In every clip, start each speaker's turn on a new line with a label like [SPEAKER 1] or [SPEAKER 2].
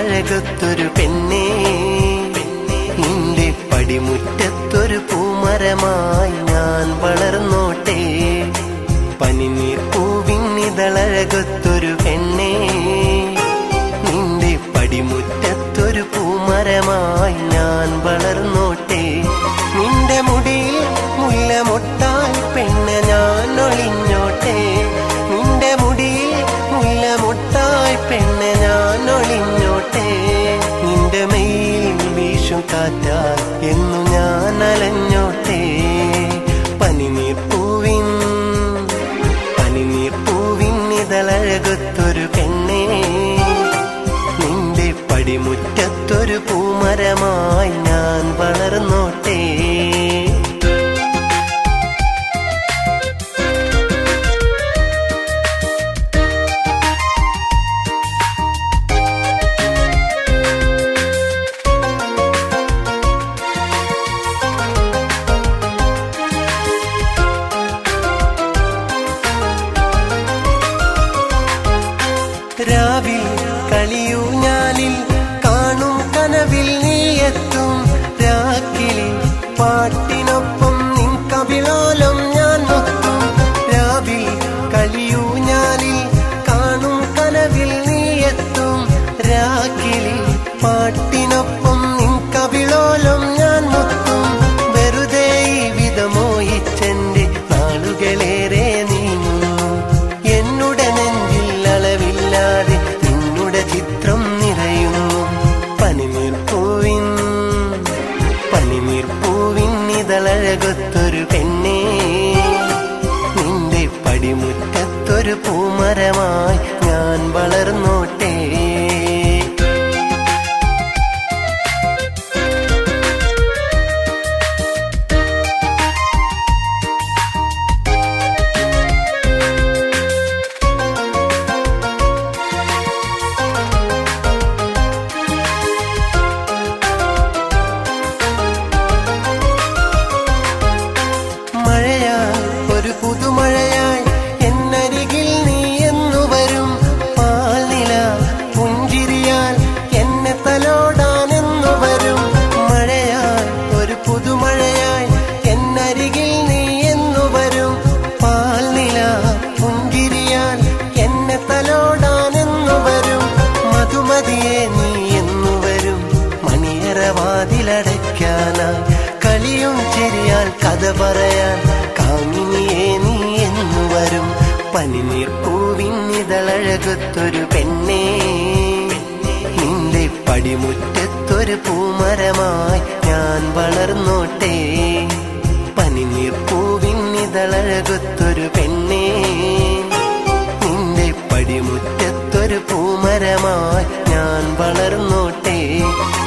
[SPEAKER 1] നിതളഴകൊത്തൊരു പെണ്ണേ, നിന്റെ പടിമുറ്റത്തൊരു പൂമരമായി ഞാൻ വളർന്നോട്ടെ. പനിനീർ പൂവിൻ നിതളഴകൊത്തൊരു പെണ്ണേ, നിന്റെ പടിമുറ്റത്തൊരു പൂമരമായി ഞാൻ വളർന്നോട്ടെ. നിന്റെ മുടിയിൽ മുല്ലമൊട്ടായി പെണ്ണെ ഞാൻ ഒളിഞ്ഞോട്ടെ. നിന്റെ മുടിയിൽ മുല്ലമൊട്ടായി പെണ്ണെ ഞാൻ ഒളിഞ്ഞോട്ടെ. നിന്റെ മെയിൽ വീശും കാറ്റാൽ എന്നു ഞാൻ അലഞ്ഞോട്ടെ. പനിനീർ പൂവിൻ നിതളഴകൊത്തൊരു പെണ്ണേ, നിന്റെ പടിമുറ്റത്തൊരു പൂമരമായി ഞാൻ വളർന്നോട്ടെ. രാവിൽ കളിയൂഞ്ഞാലിൽ കാണും കനവിൽ നീയെത്തും. രാക്കിളി പാട്ടിനൊപ്പം നിൻ കവിളോലം ഞാൻ മുത്തും. രാവിൽ കളിയൂഞ്ഞാലിൽ കാണും കനവിൽ നീയെത്തും. രാക്കിളി പാട്ടിനൊപ്പം നിൻ കവിളോലം ഞാൻ മുത്തും. വെറുതെ ഈ വിധമോഹിച്ചെന്റെ നാളുകളേറെ നീങ്ങുന്നു. എന്നുടെ നെഞ്ചിൽ അളവില്ലാതെ നിന്നുടെ ചിത്രം നിറയുന്നു. പനിനീർ പൂവിൻ നിതളഴകൊത്തൊരു പെണ്ണേ, നിന്റെ പടിമുറ്റത്തൊരു പൂമരമായി ഞാൻ വളർന്നോട്ടെ. ഒരു പുതുമഴയായി എന്നരികിൽ നീ എന്നു വരും. പാൽനില പുഞ്ചിരിയാൽ എന്നെ തലോടാൻ എന്നു വരും. മഴയായി ഒരു പുതുമഴയായി എന്നരികിൽ നീ എന്നു വരും. പാൽനില പുഞ്ചിരിയാൽ എന്നെ തലോടാൻ എന്നു വരും. മധുമതിയെ നീ എന്നു വരും. മണിയറവാതിലടയ്ക്കാനായി കളിയും ചിരിയാൽ കഥ പറയാൻ കാമിനിയെ നീ എന്നു വരും. പനിനീർ പൂവിൻ നിതളഴകൊത്തൊരു പെണ്ണേ, നിന്റെ പടിമുറ്റത്തൊരു പൂമരമായി ഞാൻ വളർന്നോട്ടെ. പനിനീർ പൂവിൻ നിതളഴകൊത്തൊരു പെണ്ണേ, നിന്റെ പടിമുറ്റത്തൊരു പൂമരമായി ഞാൻ വളർന്നോട്ടെ.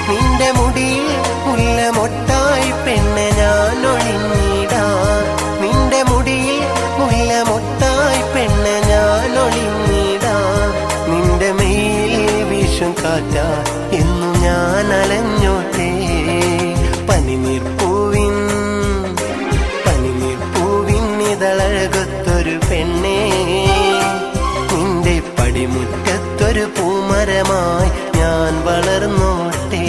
[SPEAKER 1] നിന്റെ മുടിയിൽ മുല്ലമൊട്ടായി പെണ്ണെ ഞാൻ ഒളിഞ്ഞിടാം. നിന്റെ മുടിയിൽ മുല്ലമൊട്ടായി പെണ്ണെ ഞാൻ ഒളിഞ്ഞിടാം. നിന്റെ മെയിൽ വീശും കാറ്റാ എന്നു ഞാൻ അലഞ്ഞോട്ടെ. പനിനീർ പൂവിൻ നിതളഴകൊത്തൊരു പെണ്ണേ, നിന്റെ പടിമുറ്റത്തൊരു പൂമരമായി ഞാൻ വളർന്നോട്ടെ.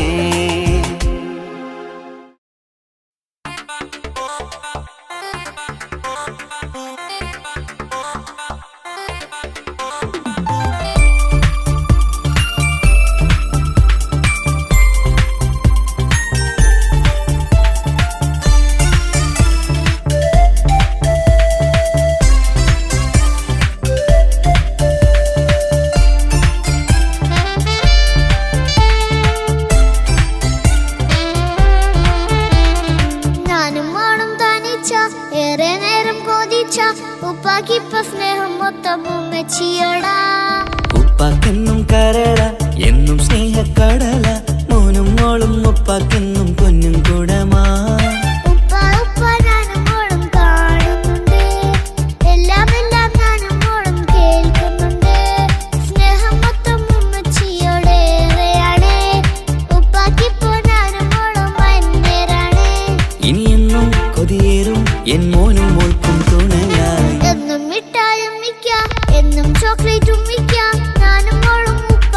[SPEAKER 2] ഉപ്പാക്കെന്നും കരട എന്നും സ്നേഹക്കടല. മോനും മോളും ഉപ്പാക്കെന്നും പൊന്നും കൂടമാ. ഇനിയെന്നും കൊതിയേറും എൻ മോനും മോൾക്കും തുണയായി.
[SPEAKER 3] എന്നും മിഠായും മിക്ക എന്നും ചോക്ലേറ്റും മിക്ക ഞാനും മോളും ഉപ്പ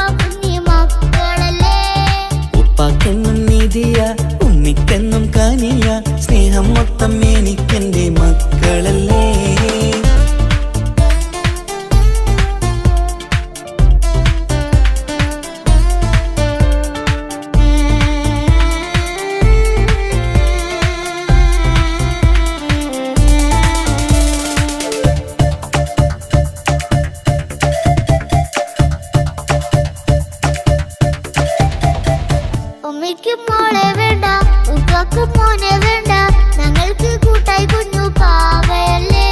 [SPEAKER 3] ഉമ്മയ്ക്ക് മോളെ വേണ്ട, ഉപ്പാക്ക് മോനെ വേണ്ട, ഞങ്ങൾക്ക് കൂട്ടായി കുഞ്ഞു പാവയല്ലേ.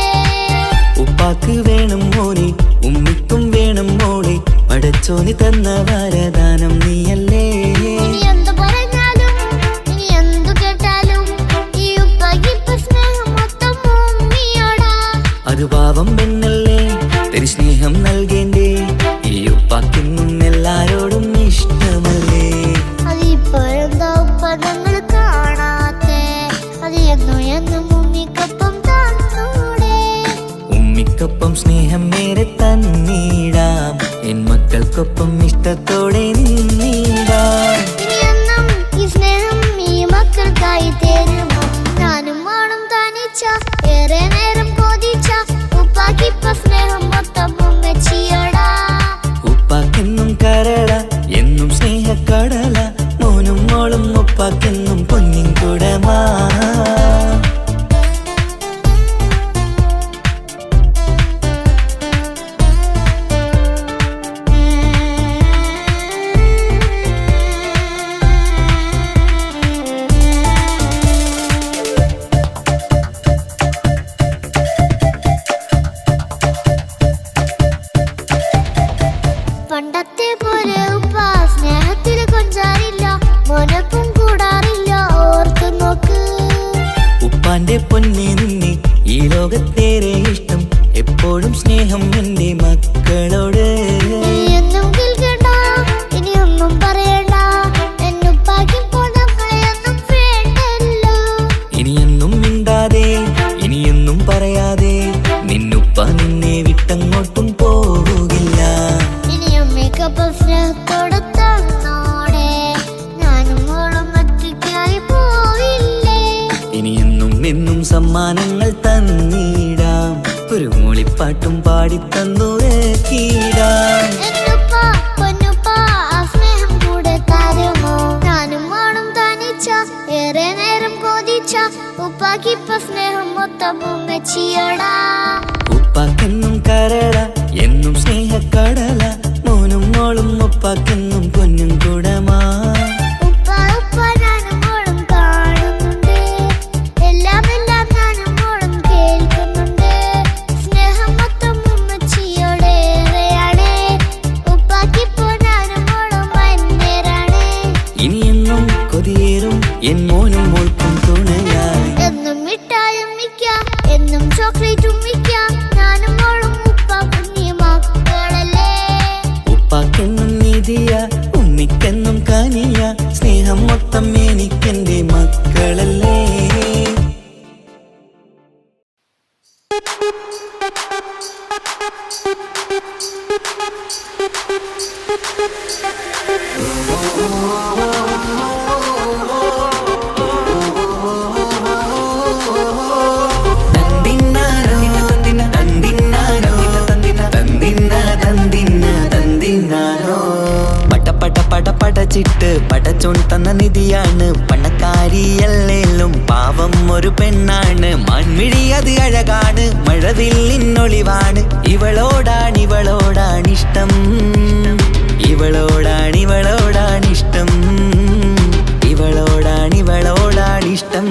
[SPEAKER 2] ഉപ്പാക്ക് വേണം മോനെ, ഉമ്മിക്കും വേണം മോളെ, പടച്ചോന് തന്ന വരദാനം നീയല്ലേ.
[SPEAKER 3] ഇനി എന്തു പറഞ്ഞാലും ഇനി എന്തു കേട്ടാലും ഈ ഉപ്പാക്ക് ഇപ്പൊ സ്നേഹം മൊത്തം ഉമ്മിയോടാ.
[SPEAKER 2] അത് പാവം പെണ്ണല്ലേ, തരി സ്നേഹം നൽകേണ്ടേ, ഈ ഉപ്പാക്കിന്നും എല്ലാരോടും ഇഷ്ടമല്ലേ.
[SPEAKER 3] അതിപ്പോഴെന്താ ഉപ്പ ഞങ്ങൾ കാണാത്തെ, അത് എന്നും എന്നും ഉമ്മിക്കൊപ്പം തന്നൂടെ.
[SPEAKER 2] ഉമ്മിക്കൊപ്പം സ്നേഹം നേരെ തന്നീടാം, എൻ മക്കൾക്കൊപ്പം ഇഷ്ടത്തോടെ നിന്നീടാം.
[SPEAKER 3] ഇനിയെന്നും ഈ സ്നേഹം ഈ മക്കൾക്കായി തരുമോ? ഞാനും വേണം തനിച്ച, ഏറെ നേരം കൊതിച്ച, ഉപ്പാക്കിപ്പ സ്നേഹം മൊത്തം ഉമ്മച്ചിയോടാ.
[SPEAKER 2] ഉപ്പാക്കെന്നും കരള, എന്നും സ്നേഹക്കടല, മോനും മോളും ഉപ്പാക്കെന്നും പൊന്നിൻ കുടമാ.
[SPEAKER 3] പണ്ടത്തെ പോലെ ഉപ്പ സ്നേഹത്തിൽ കൊഞ്ചാറില്ല, മോനൊപ്പം കൂടാറില്ല, ഓർത്തു നോക്ക്.
[SPEAKER 2] ഉപ്പാന്റെ പൊന്നെ നിന്നെ ഈ ലോകത്തേറെ ഇഷ്ടം, എപ്പോഴും സ്നേഹം എന്റെ മക്കളോട്.
[SPEAKER 3] എന്നും കേൾക്കണ്ട, ഇനിയൊന്നും പറയണ്ട, എന്നുപ്പാക്കിപ്പോൾ നമ്മളെയൊന്നും വേണ്ടല്ലോ.
[SPEAKER 2] ഇനിയൊന്നും മിണ്ടാതെ, ഇനിയൊന്നും പറയാതെ, നിന്നുപ്പ നിന്നെ വിട്ടങ്ങോട്ടും പോവുകില്ല.
[SPEAKER 3] ഇനിയും മികപ്പം സ്നേഹത്തോടെ തന്നോടെ, ഞാനും മോളും ഒറ്റയ്ക്കായി പോയില്ലേ.
[SPEAKER 2] ഇനിയെന്നും എന്നും സമ്മാനങ്ങൾ തന്നീടാം, ഒരു മൂളിപ്പാട്ടും പാടിത്തന്നുറക്കിടാം.
[SPEAKER 3] എന്നുപ്പ പൊന്നുപ്പ ആ സ്നേഹം കൂടെ തരുമോ? ഞാനും മോളും തനിച്ച, ഏറെ നേരം കൊതിച്ച, ഉപ്പാക്കിപ്പ സ്നേഹം മൊത്തം ഉമ്മച്ചിയോടാ.
[SPEAKER 2] ഉപ്പാക്കെന്നും കരള, എന്നും സ്നേഹക്കടല, മോനും മോളും ഉപ്പാക്കെന്നും പൊന്നും കുടമാ.
[SPEAKER 3] ഉപ്പ ഉപ്പ ഞാനും മോളും കാണുന്നുണ്ട്, എല്ലാം എല്ലാം ഞാനും മോളും കേൾക്കുന്നുണ്ട്. സ്നേഹം മൊത്തം ഉമ്മച്ചിയോടേറെയാണ്, ഉപ്പാക്കിപ്പോ ഞാനും മോളും വന്നേരാണ്.
[SPEAKER 2] ഇനിയെന്നും കൊതിയേറും എൻ മോനും മോൾക്കും തുണയായി.
[SPEAKER 3] എന്നും മിഠായും മിക്കാം, എന്നും ചോക്ലേറ്റും മിക്കാം, ഞാനും മോളും ഉപ്പ കുഞ്ഞി മക്കളല്ലേ.
[SPEAKER 2] ഉപ്പാക്കെന്നും നിധിയ, ഉമ്മിക്കെന്നും കനിയ, സ്നേഹം മൊത്തം എനിക്കെന്റെ മക്കളല്ലേ. പടച്ചിട്ട് പടച്ചോൻ തന്ന നിധിയാണ്, പണക്കാരിയല്ലേലും പാവം ഒരു പെണ്ണാണ്. മാൻമിഴി അത് അഴകാണ്, മഴവില്ലിന്നൊളിവാണ്, ഇവളോടാണിഷ്ടം, ഇവളോടാണിഷ്ടം, ഇവളോടാണിഷ്ടം.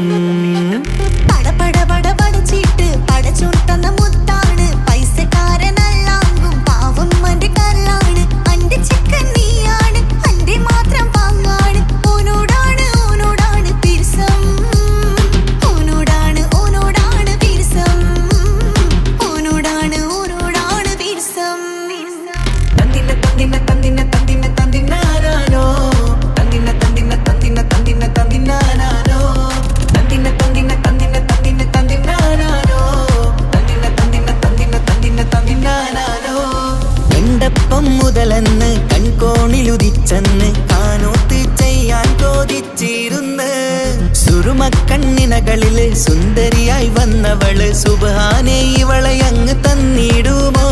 [SPEAKER 4] പടപട പടപടച്ചിട്ട് പടച്ചോൻ തന്ന മുത്താണ്, പൈസക്കാരനല്ലാങ്കും പാവം അന്റെ കല്ലാണ്. അന്റെ ചിക്കൻ നീയാണ്, അന്റെ മാത്രം പാങ്ങാണ്, ഓനോടാണ് പിരിസം, ഓനോടാണ് പിരിസം, ഓനോടാണ് പിരിസം.
[SPEAKER 2] തന്തിന തന്തിന തന്തിന തന്തിന തന്തിനാനോ, തന്തിന തന്തിന തന്തിന തന്തിന തന്തിനാനോ, തന്തിന തന്തിന തന്തിന തന്തിന തന്തിനാനോ, തന്തിന തന്തിന തന്തിന തന്തിന തന്തിനാനോ. കണ്ടപ്പം മുതലെന്ന് കൺകോണിലുദിച്ചെന്ന് കാനോത്ത് ചെയ്യാൻ ചോദിച്ചിരുന്ന്, സുറുമക്കണ്ണിനകളില് സുന്ദരിയായി വന്നവള്, സുബ്ഹാനേ ഇവളെ അങ്ങ് തന്നിടുമോ?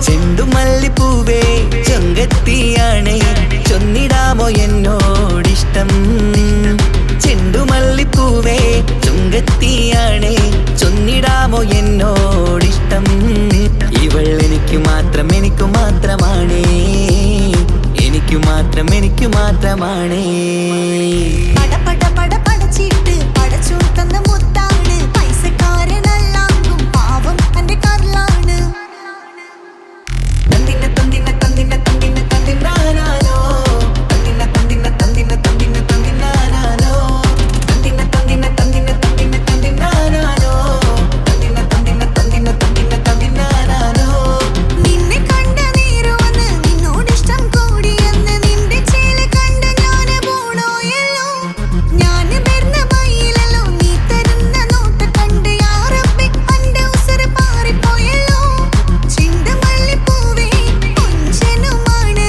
[SPEAKER 2] ചെണ്ടുമല്ലിപ്പൂവേ ചൊങ്കത്തിയാണ്, ചൊന്നിടാമോ എന്നോടിഷ്ടം? ചെണ്ടുമല്ലിപ്പൂവേ ചൊങ്കത്തിയാണ്, ചൊന്നിടാമോ എന്നോടിഷ്ടം? ഇവൾ എനിക്ക് മാത്രമാണേ, എനിക്ക് എനിക്ക് മാത്രമാണ്.
[SPEAKER 4] പട പട പട പടച്ചിട്ട് പടച്ചോൻ തന്ന മുത്താണ് പൈസക്കാരനല്ലാങ്കും പാവം എന്റെ കർലാണ്.
[SPEAKER 2] തന്തിന തന്തിന തന്തിന തന്തിന തന്തിനാനാനോ തന്തിന തന്തിന തന്തിന തന്തിന തന്തിനാനാനോ തന്തിന തന്തിന തന്തിന തന്തിന തന്തിനാനാനോ തന്തിന തന്തിന തന്തിന തന്തിന തന്തിനാനാനോ.
[SPEAKER 4] നിന്നെ കണ്ട നേരവന്ന് നിന്നോടിഷ്ടം കൂടിയെന്ന് നിന്റെ ചേല കണ്ട ഞാന് പോണോയല്ലോ. ഞാന് വരുന്ന വഴിയിലല്ലോ നീ തരുന്ന നോട്ട് കണ്ട് യാ റബ്ബി അന്റെ ഉസറ് പാറിപ്പോയല്ലോ. ചിണ്ടമല്ലിപ്പൂവേ കൊഞ്ചനുമാണ്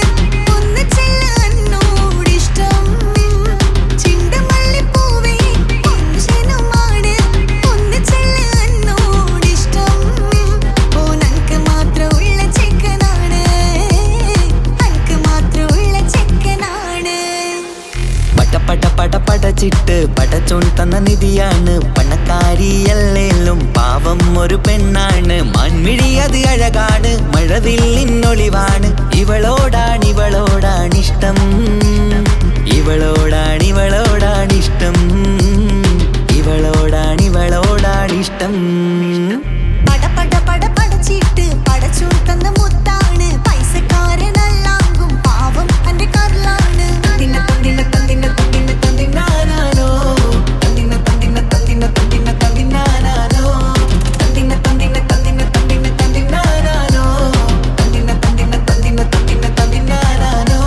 [SPEAKER 4] ഒന്ന് ചെല്ല എന്നോടിഷ്ടം. ചിണ്ടമല്ലിപ്പൂവേ കൊഞ്ചനുമാണ് ഒന്ന് ചെല്ല എന്നോടിഷ്ടം. ഓ നനക്ക് മാത്രമുള്ള ചെക്കനാണ്, നനക്ക് മാത്രമുള്ള ചെക്കനാണ്.
[SPEAKER 2] പട പട പട പടച്ചിട്ട് പടച്ചോൻ തന്ന നിധിയാണ് പണക്കാരിയല്ലേലും പാവം ഒരു പെണ്ണാണ്. മാൻമിഴി അത് അഴകാണ് മഴവില്ലിന്നൊളിവാണ്. ഇവളോടാണിഷ്ടം ഇവളോടാണിഷ്ടം ഇവളോടാണിഷ്ടം.
[SPEAKER 4] പട പട പട പടച്ചിട്ട് പടച്ചോൻ തന്ന മുത്താണ് പൈസക്കാരനല്ലാങ്കും പാവം എന്റെ കർലാണ്.
[SPEAKER 2] തന്തിന തന്തിന തന്തിന തന്തിന തന്തിനാനാനോ തന്തിന തന്തിന തന്തിന തന്തിന തന്തിനാനാനോ തന്തിന തന്തിന തന്തിന തന്തിന തന്തിനാനാനോ തന്തിന തന്തിന തന്തിന തന്തിന തന്തിനാനാനോ.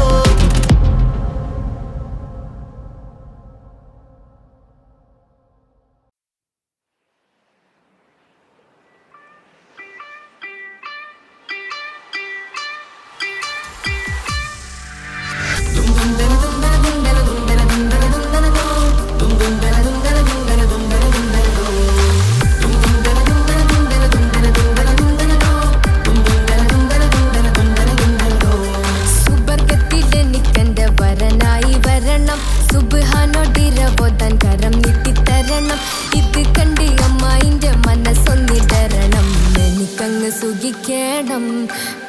[SPEAKER 5] സുബർഗത്തിലെനിക്കെന്റെ വരനായി വരണം, സുബ്ഹാനോടിരവോതാൻ കരം നീട്ടിത്തരണം. ഇത് കണ്ട് അമ്മായിന്റെ മനസ്സൊന്നിടരണം. എനിക്കങ്ങ് സുഖിക്കണം,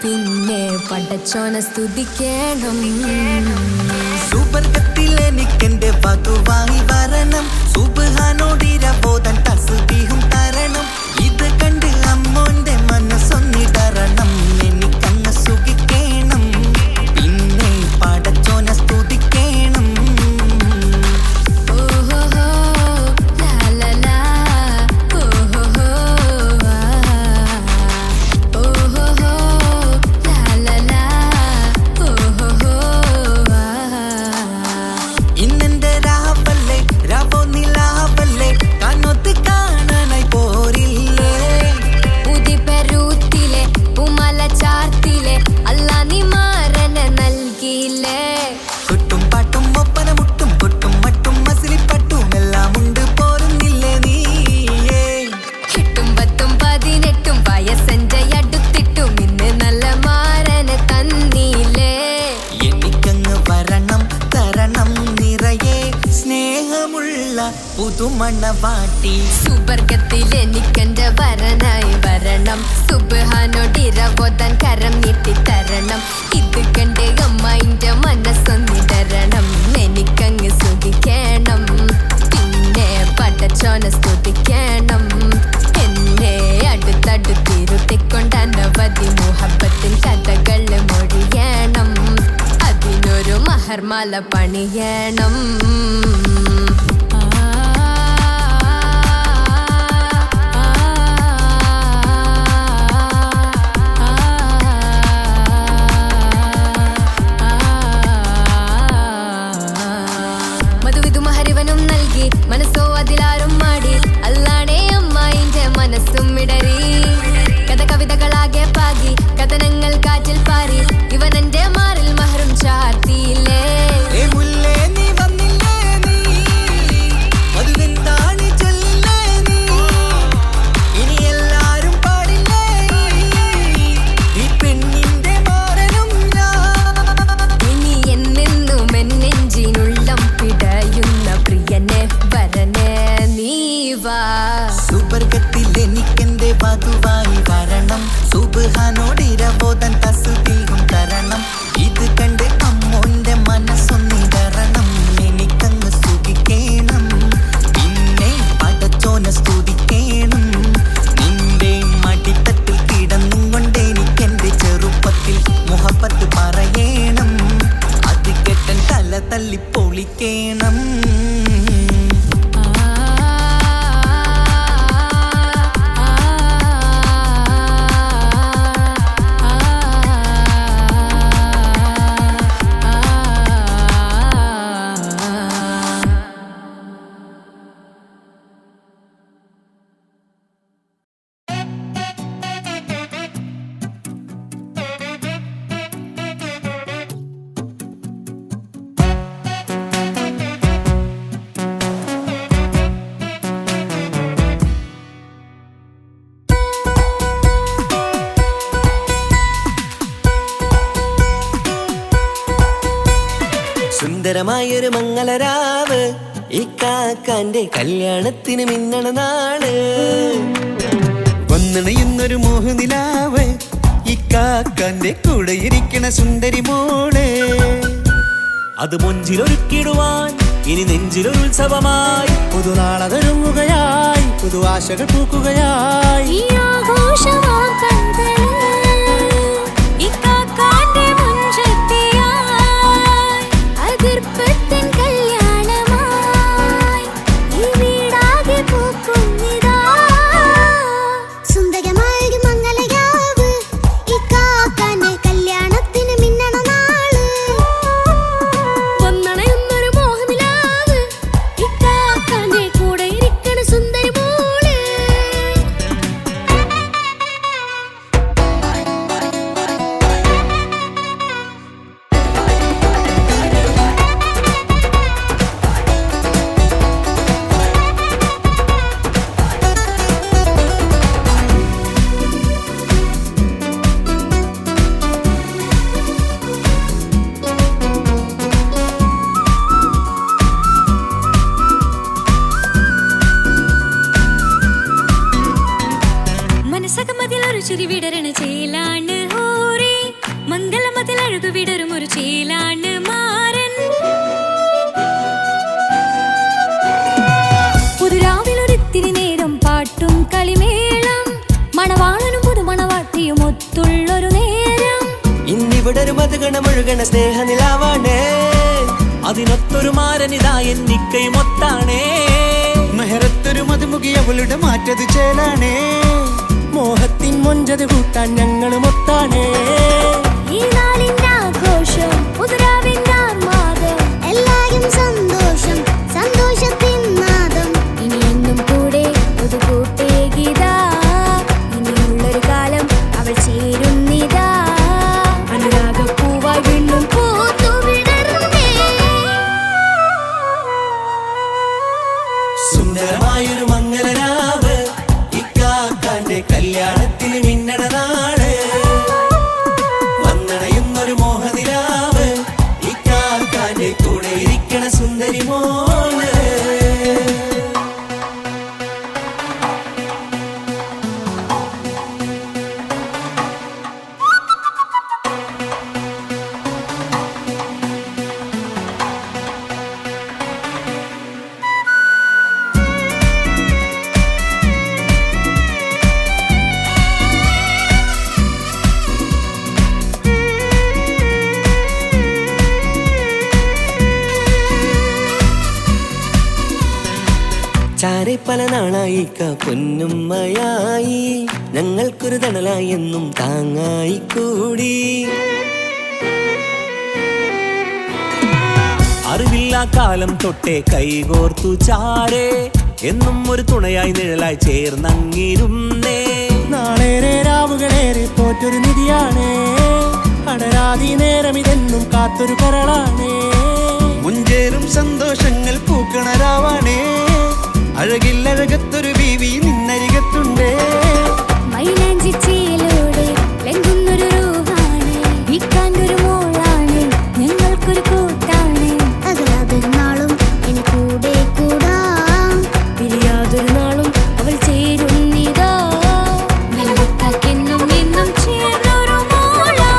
[SPEAKER 5] പിന്നെ പടച്ചോനെ സ്തുതിക്കണം.
[SPEAKER 2] സുബർഗത്തിലെനിക്കെന്റെ വധുവായി വരണം, സുബ്ഹാനോടിരവോതാൻ തസ്ബീഹും തരണം. ഇത് കണ്ട് അമ്മോന്റെ മനസ്സൊന്നിടരണം. എനിക്കങ്ങ് സുഖിക്കണം, പിന്നെ പടച്ചോനെ സ്തുതിക്കണം.
[SPEAKER 5] ഓഹോഹോ ലാലലാ ഓഹോഹോ ഓഹോഹോ ലാലലാ ഓഹോഹോ.
[SPEAKER 2] ഇന്നെന്റെ രാവല്ലേ രാവോ നിലാവല്ലേ കണ്ണൊത്ത് കാണാനായി പോരില്ലേ.
[SPEAKER 5] ഉദിപെരൂത്തിലെ ഉമല ചാർത്തിലെ അല്ലാ നീ മാറനെ നൽകിയില്ലേ.
[SPEAKER 2] കൊട്ടും പാട്ടും ഒപ്പന മുട്ടും കൊട്ടും മട്ടും മസിലിപ്പട്ടും എല്ലാം ഉണ്ട് പോരുന്നില്ലേ നീയേ.
[SPEAKER 5] 8 10 18 വയസ്സെന്റെ അടുത്തിട്ടും ഇന്ന് നല്ല മാറനെ തന്നീലേ.
[SPEAKER 2] എനിക്കങ്ങ് വരണം തരണം നിറയെ സ്നേഹമുള്ള പുതുമണവാട്ടി.
[SPEAKER 5] സുബർഗത്തിലെനിക്കെന്റെ വരനായി വരണം, സുബ്ഹാനോടിരവോതാൻ കരം നീട്ടിത്തരണം. ഇത് കണ്ട് അമ്മായിന്റെ മനസ്സൊന്നിടരണം. എനിക്കങ്ങ് സുഖിക്കണം, പിന്നെ പടച്ചോനെ സ്തുതിക്കണം. എന്നെ അടുത്തടുത്തിരുത്തിക്കൊണ്ട് അനവധി മുഹബത്തിൻ കഥകൾ മൊഴിയണം. അതിനൊരു മഹർമാല പണിയണം. മധുവിധു മഹരിവനും നൽകി മനസ്സോ അതിലാരും മാടി. അല്ലാണേ അമ്മായിന്റെ മനസ്സും ഇടറി. കഥ കവിതകളാകെ പാകി കഥനങ്ങൾ കാറ്റിൽ പാറി. ഇവനെന്റെ മാറിൽ മഹറും ചാർത്തിയില്ലേ.
[SPEAKER 2] ഏ മുല്ലേ നീ വന്നില്ലേ നീ സുന്ദരമായൊരു മംഗളരാവ് ഇക്കാക്കാന്റെ കല്യാണത്തിന് മിന്നണ നാള്. വന്നണയുന്നൊരു മോഹനിലാവ് ഇക്കാക്കാന്റെ കൂടെ ഇരിക്കണ സുന്ദരി മോള്. അത് മൊഞ്ചിലൊരുക്കിടുവാൻ ഇനി നെഞ്ചിലൊരു ഉത്സവമായി പുതുനാളതൊരുങ്ങുകയായി പുതുആശകൾ പൂക്കുകയായി.
[SPEAKER 5] ഈ ആഘോഷമാക്കണ്ടേ ഇക്കാക്കാന്റെ മുൻചെത്തിയായി അതിർപ്പത്തിൻ കല്യാണമായി ഈ വീടാകെ പൂക്കുന്നിതാ.
[SPEAKER 3] സുന്ദരമായൊരു മംഗളരാവ് ഇക്കാക്കാന്റെ കല്യാണത്തിന് മിന്നണ നാള്.
[SPEAKER 5] വന്നണയുന്നൊരു മോഹനിലാവ് ഇക്കാക്കാന്റെ കൂടെ ഇരിക്കണ സുന്ദരി മോള്. മനസ്സകമതിലൊരു ചിരി വിടരണ ചേലാണ് ഹോറി മംഗളമതിൽ അഴുതു വിടരും ഒരു ചേലാണ് മാരൻ. പുതുരാവിലൊരിത്തിരി നേരം പാട്ടും കളിമേളം മണവാളനും പുതുമണവാട്ടിയും ഒത്തുള്ളൊരു നേരം.
[SPEAKER 2] ഇന്നിവിടെ ഒരു മധുഗണമൊഴുകണ സ്നേഹനിലാവാണ് അതിനൊത്തൊരു മാരനിതാ എന്നിക്കൈമൊത്താണേ. മെഹറത്തൊരു മധുമുഖി അവളുടെ മാറ്റത് ചേലാണേ മോഹത്തിൻ മൊഞ്ചത് കൂട്ടാൻ ഞങ്ങളും ഒത്താണേ.
[SPEAKER 3] ഈ നാളിന്റെ ആഘോഷം പുതുരാവിന്റെ ആർമാദം എല്ലാരും സന്തോഷം സന്തോഷത്തിൻ നാദം.
[SPEAKER 5] ഇനി എന്നും കൂടെ പുതുകൂട്ടേ ഗീതാ ഇനിയുള്ളൊരു കാലം അവൾ ചേരുന്നിതാ. അനുരാഗപ്പൂവായി വീണ്ടും
[SPEAKER 3] പൂത്തുവിടരുന്നേ.
[SPEAKER 2] സുന്ദരമായൊരു മംഗളരാവ് ഇക്കാക്കാന്റെ കല്യാണത്തിന് മിന്നണ നാള്. വന്നണയുന്നൊരു മോഹനിലാവ് ഇക്കാക്കാന്റെ കൂടെ ഇരിക്കണ സുന്ദരി മോള്. ചാരെ പല നാളായി പൊന്നുമ്മയായി ഞങ്ങൾക്കൊരു തണലായി എന്നും താങ്ങായി കൂടി. അറിവില്ല കാലം തൊട്ടേ കൈകോർത്തു ചാരേ എന്നും ഒരു തുണയായി നിഴലായി ചേർന്നങ്ങിരുന്നേ. നാളേറെ രാവുകളേറെ പോറ്റൊരു നിധിയാണേ അടരാതി നേരം ഇതെന്നും കാത്തൊരു കരളാണേ. മുഞ്ചേറും സന്തോഷങ്ങൾ പൂക്കണരാവാണേ അഴകില്ലഴകത്തൊരു ബീവി നിന്നരികത്തുണ്ടേ.
[SPEAKER 5] മൈലാഞ്ചിച്ചയിലൂടെ ലംഘുന്നൊരു റൂഹാണ് വിക്കാണ്ടൊരു മോളാണ് ഞങ്ങൾക്കൊരു കൂട്ടാണ്.
[SPEAKER 3] അകലാതൊരു നാളും ഇനി കൂടെ കൂടാം
[SPEAKER 5] പിരിയാതൊരു നാളും അവൾ ചേരുന്നിതാ. നെല്ലിക്കാക്കെന്നും എന്നും ചേർന്നൊരു മോളാ.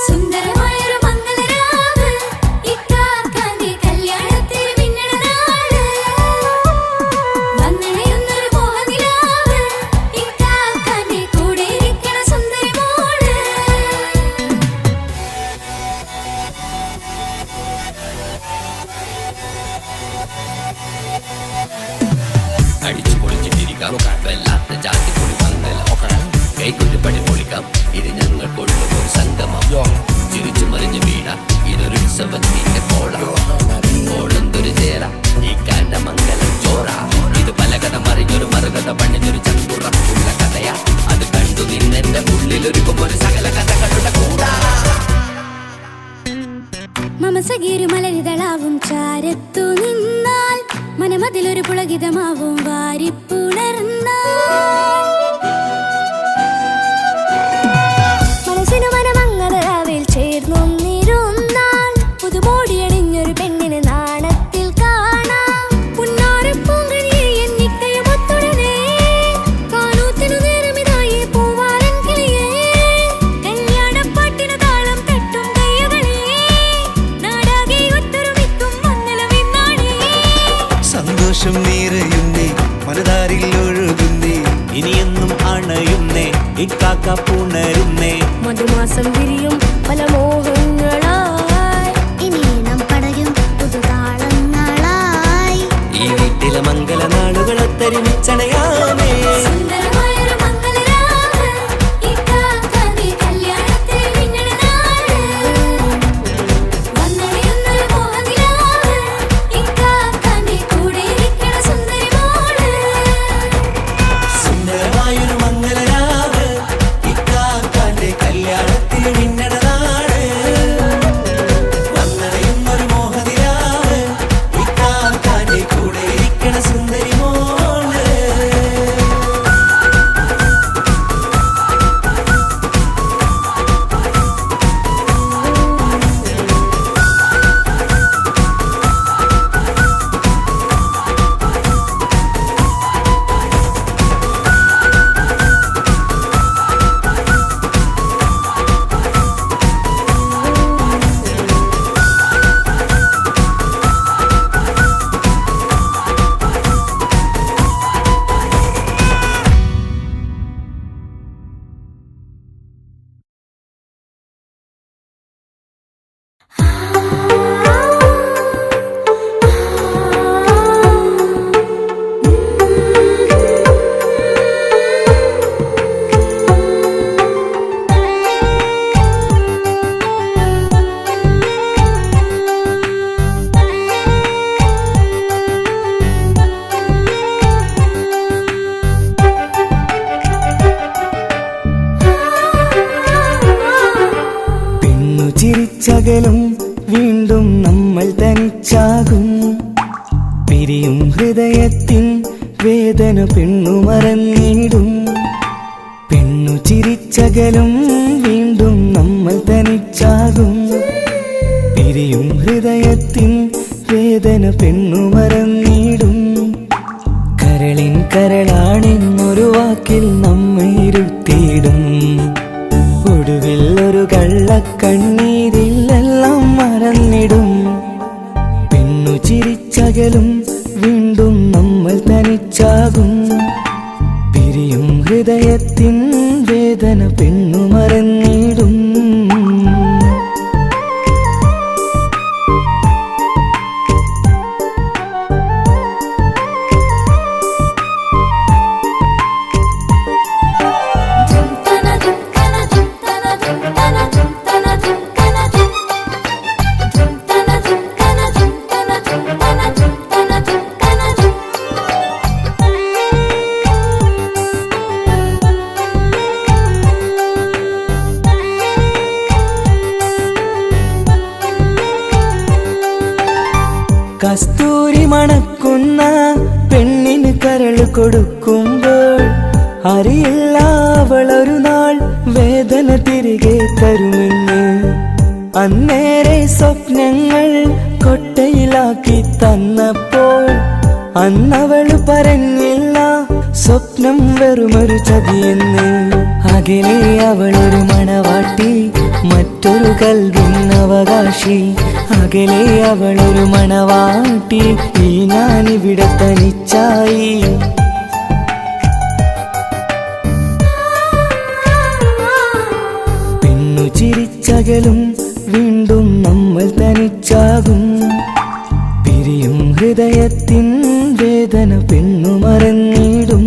[SPEAKER 5] സുന്ദരമായൊരു മംഗളരാവ് ഇക്കാക്കാന്റെ കല്യാണത്തിന് മിന്നണ നാള്.
[SPEAKER 2] ഇക്കാക്ക പുണരുന്നേ.
[SPEAKER 5] മധുമാസം വിരിയും പല മോഹങ്ങളായി
[SPEAKER 3] ഇനി നാം പടരും പുതുതാളങ്ങളായി
[SPEAKER 2] ഈ വീട്ടിലെ മംഗല നാളുകൾ ഒത്തൊരുമിച്ചണയാമേ.
[SPEAKER 5] സുന്ദരമായൊരു മംഗളരാവ് ഇക്കാക്കാന്റെ കല്യാണത്തിൽ മിന്നണ നാള് വന്നണിയുന്നൊരു മോഹനിലാവ് ഇക്കാക്കാന്റെ കൂടെ ഇരിക്കണ സുന്ദരി മോള്.
[SPEAKER 2] സുന്ദരമായൊരു മംഗലരാവ് ഇക്കാക്കാന്റെ കല്യാണത്തിൽ മിന്നണ നാള് വന്നണയുന്നൊരു മോഹനിലാവ് ഇക്കാക്കാന്റെ കൂടെ ഇരിക്കണ സുന്ദരി മോള്. ചിരിച്ചകലും വീണ്ടും നമ്മൾ തനിച്ചാകും പിരിയും ഹൃദയത്തിൻ വേദന പെണ്ണു മറന്നിടും. പെണ്ണു ചിരിച്ചകലും വീണ്ടും നമ്മൾ തനിച്ചാകും പിരിയും ഹൃദയത്തിൻ വേദന പെണ്ണു മറന്നിടും. കരളിൻ കരളാണെന്നൊരു വാക്കിൽ നമ്മെ ഇരുത്തിയിടും. ഒടുവിൽ ഒരു കള്ളക്കണ്ണീരിലെല്ലാം മറന്നിടും. പെണ്ണു ചിരിച്ചകലും വീണ്ടും നമ്മൾ തനിച്ചാകും പിരിയും ഹൃദയത്തിൻ വേദന പെണ്ണു മറന്നിടും. കസ്തൂരി മണക്കുന്ന പെണ്ണിന് കരള് കൊടുക്കുമ്പോൾ അറിയില്ല അവളൊരു നാൾ വേദന തിരികെ തരുമെന്ന്. അന്നേരെ സ്വപ്നങ്ങൾ കൊട്ടയിലാക്കി തന്നപ്പോൾ അന്നവള് പറഞ്ഞില്ല സ്വപ്നം വെറുമൊരു ചതിയെന്ന്. അകലെ അവളൊരു മണവാട്ടി മറ്റൊരു കൽവിൻ അവകാശി. അകലെ അവളൊരു മണവാട്ടി ഈ ഞാനിവിടെ തനിച്ചായി. പെണ്ണു ചിരിച്ചകലും വീണ്ടും നമ്മൾ തനിച്ചാകും പിരിയും ഹൃദയത്തിൻ വേദന പെണ്ണു മറന്നിടും.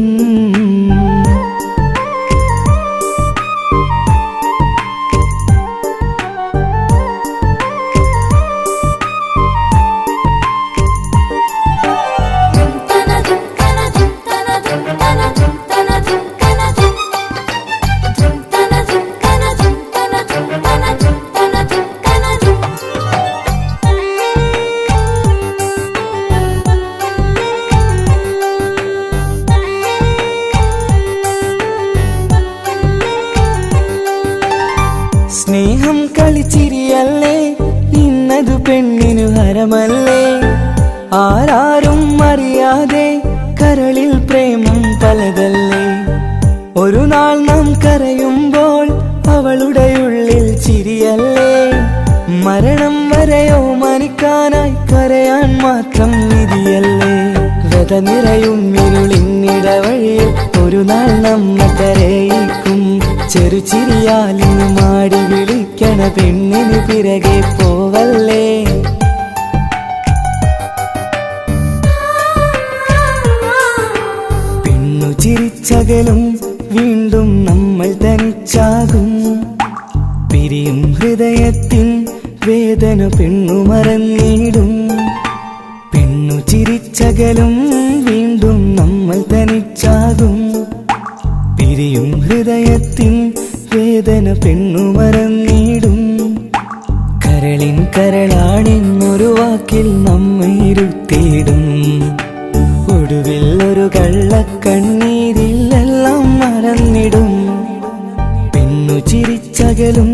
[SPEAKER 2] സ്നേഹം കളിച്ചിരിയല്ലേ ഇന്നതു പെണ്ണിനു ഹരമല്ലേ. ആരാരും അറിയാതെ കരളിൽ പ്രേമം പലതല്ലേ. ഒരു നാൾ നാം കരയുമ്പോൾ അവളുടെ ഉള്ളിൽ ചിരിയല്ലേ. മരണം വരെയോ മനിക്കാനായി കരയാൻ മാത്രം വിധിയല്ലേ. വ്യത നിറയും ഇരുളിന്നിടവഴിയിൽ ഒരു നാൾ നമ്മ കരയിക്കും. ഒരു ചിരിയാലിന് മാടി വിളിക്കണ പെണ്ണിന് പിറകെ പോവല്ലേ. പെണ്ണു ചിരിച്ചകലും വീണ്ടും നമ്മൾ തനിച്ചാകും. പിരിയും ഹൃദയത്തിൻ വേദന പെണ്ണു മറന്നിടും. പെണ്ണു ചിരിച്ചകലും വീണ്ടും നമ്മൾ തനിച്ചാകും. പിരിയും ഹൃദയത്തിൻ വേദന പെണ്ണു മറന്നിടും. കരളിൻ കരളാണെന്നൊരു വാക്കിൽ നമ്മെ ഇരുത്തിയിടും. ഒടുവിൽ ഒരു കള്ളക്കണ്ണീരിൽ എല്ലാം മറന്നിടും. പെണ്ണു ചിരിച്ചകലും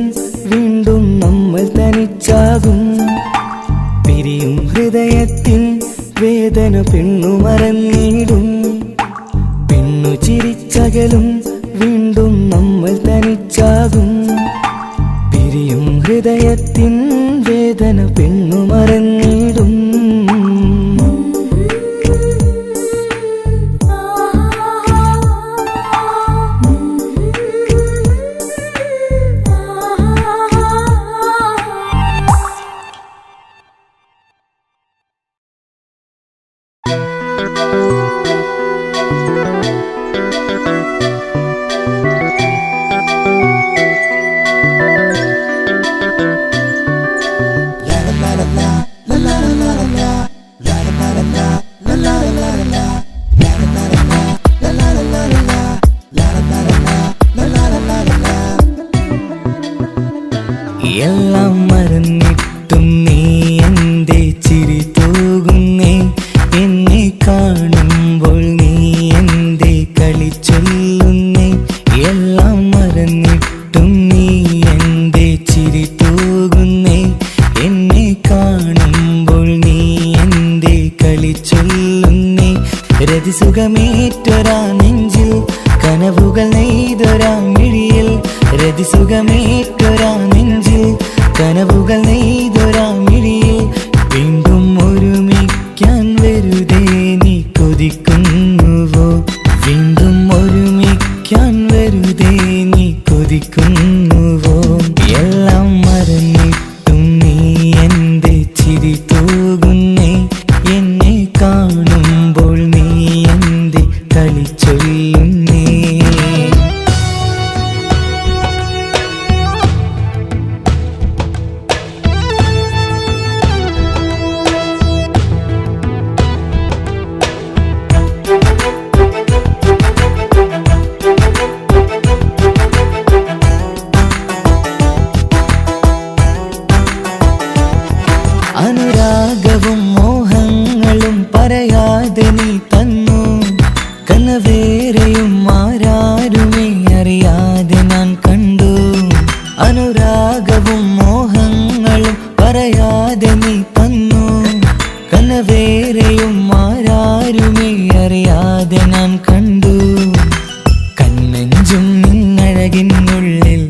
[SPEAKER 2] വീണ്ടും നമ്മൾ തനിച്ചാകും. പിരിയും ഹൃദയത്തിൻ വേദന പെണ്ണു മറന്നിടും. പെണ്ണു ചിരിച്ചകലും വീണ്ടും നമ്മൾ തനിച്ചാകും. പിരിയും ഹൃദയത്തിൻ വേദന പെണ്ണു മറന്നിടും. എല്ലാം മറന്നിട്ടും നീ എന്റെ ചിരി തൂകുന്നേ. എന്നെ കാണുമ്പോൾ നീ എന്റെ കളി ചൊല്ലുന്നേ. എല്ലാം മറന്നിട്ടും നീ എന്റെ ചിരി തൂകുന്നേ. എന്നെ കാണുമ്പോൾ നീ എന്റെ കളി ചൊല്ലുന്നേ. രതിസുഖമേറ്റൊരാ നെഞ്ചിൽ കനവുകൾ നെയ്തൊരാ മിഴിയിൽ. രതിസുഖമേറ്റൊരാ നെഞ്ചിൽ കനവുകൾ നെയ്തൊരാ മിഴിയിൽ. വീണ്ടും ഒരുമിക്കാൻ വെറുതെ നീ കൊതിക്കുന്നുവോ. വീണ്ടും ഒരുമിക്കാൻ വെറുതെ നീ കൊതിക്കുന്നുവോ. എല്ലാം മറന്നിട്ടും നീ എന്റെ ചിരി തൂകുന്നേ. എന്നെ കാണുമ്പോൾ നീ എന്റെ കളി ചൊല്ലുന്നേ. അനുരാഗവും മോഹങ്ങളും പറയാതെ നീ തന്നു. കനവേറെയും ആരാരുമേ അറിയാതെ ഞാൻ കണ്ടു. അനുരാഗവും മോഹങ്ങളും പറയാതെ നീ തന്നു. കനവേറെയും ആരാരുമേ അറിയാതെ ഞാൻ കണ്ടു. കണ്ണഞ്ചും നിന്നഴകിനുള്ളിൽ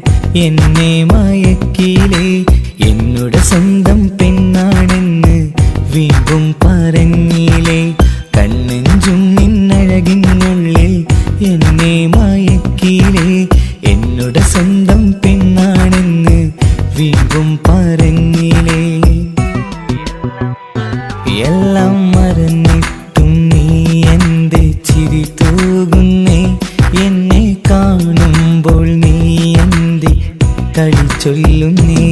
[SPEAKER 2] എന്നെ മയക്കിയിലേ. എന്നുടെ സ്വന്തം പെണ്ണാണെന്ന് വീണ്ടും പറഞ്ഞില്ലേ. കണ്ണെഞ്ചും നിന്നഴകിനുള്ളിൽ എന്നെ മയക്കിയില്ലേ. എന്നുടെ സ്വന്തം പെണ്ണാണെന്ന് വീണ്ടും പറഞ്ഞില്ലേ. എല്ലാം മറന്നിട്ടും നീ എന്റെ ചിരി തൂകുന്നേ. എന്നെ കാണുമ്പോൾ നീ എന്റെ കളി ചൊല്ലുന്നേ.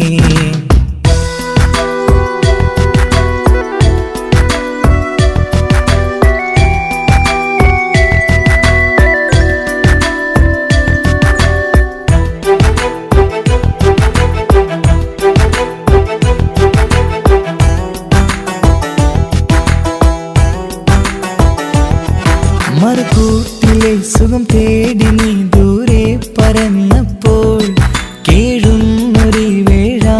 [SPEAKER 2] മറുകൂട്ടിലെ സുഖം തേടി നീ ദൂരെ പറന്നപ്പോൾ കേഴുന്നൊരു വേഴാ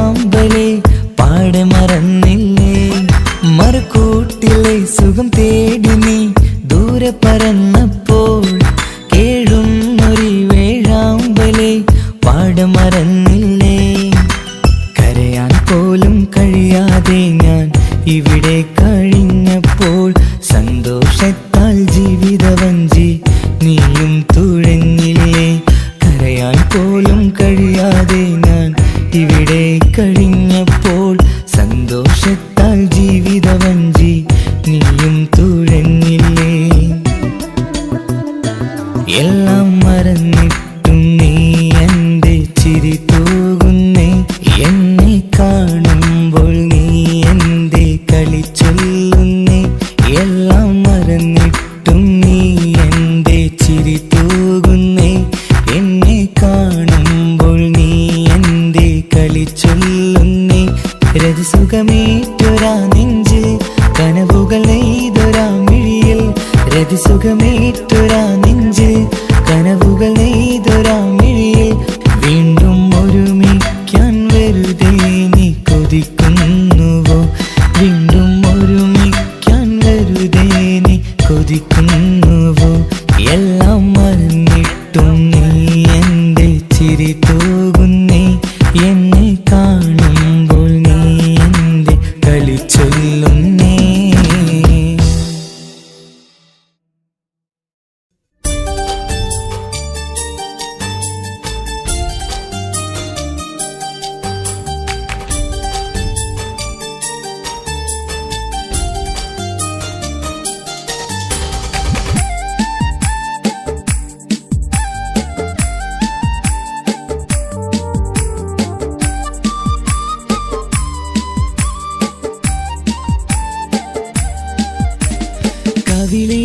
[SPEAKER 2] അവൾ നെയ്തൊരാമിഴിയിൽ വീണ്ടും ഒരുമിക്കാൻ വെറുതെ നീ കൊതിക്കുന്നുവോ? വീണ്ടും ഒരുമിക്കാൻ വെറുതെ നീ കൊതിക്കുന്നുവോ? എല്ലാം മറന്നിട്ടും നീ എൻ്റെ ചിരി തൂകുന്നേ, എന്നെ കാണുമ്പോൾ നീ എൻ്റെ കളി ചൊല്ലുന്നേ.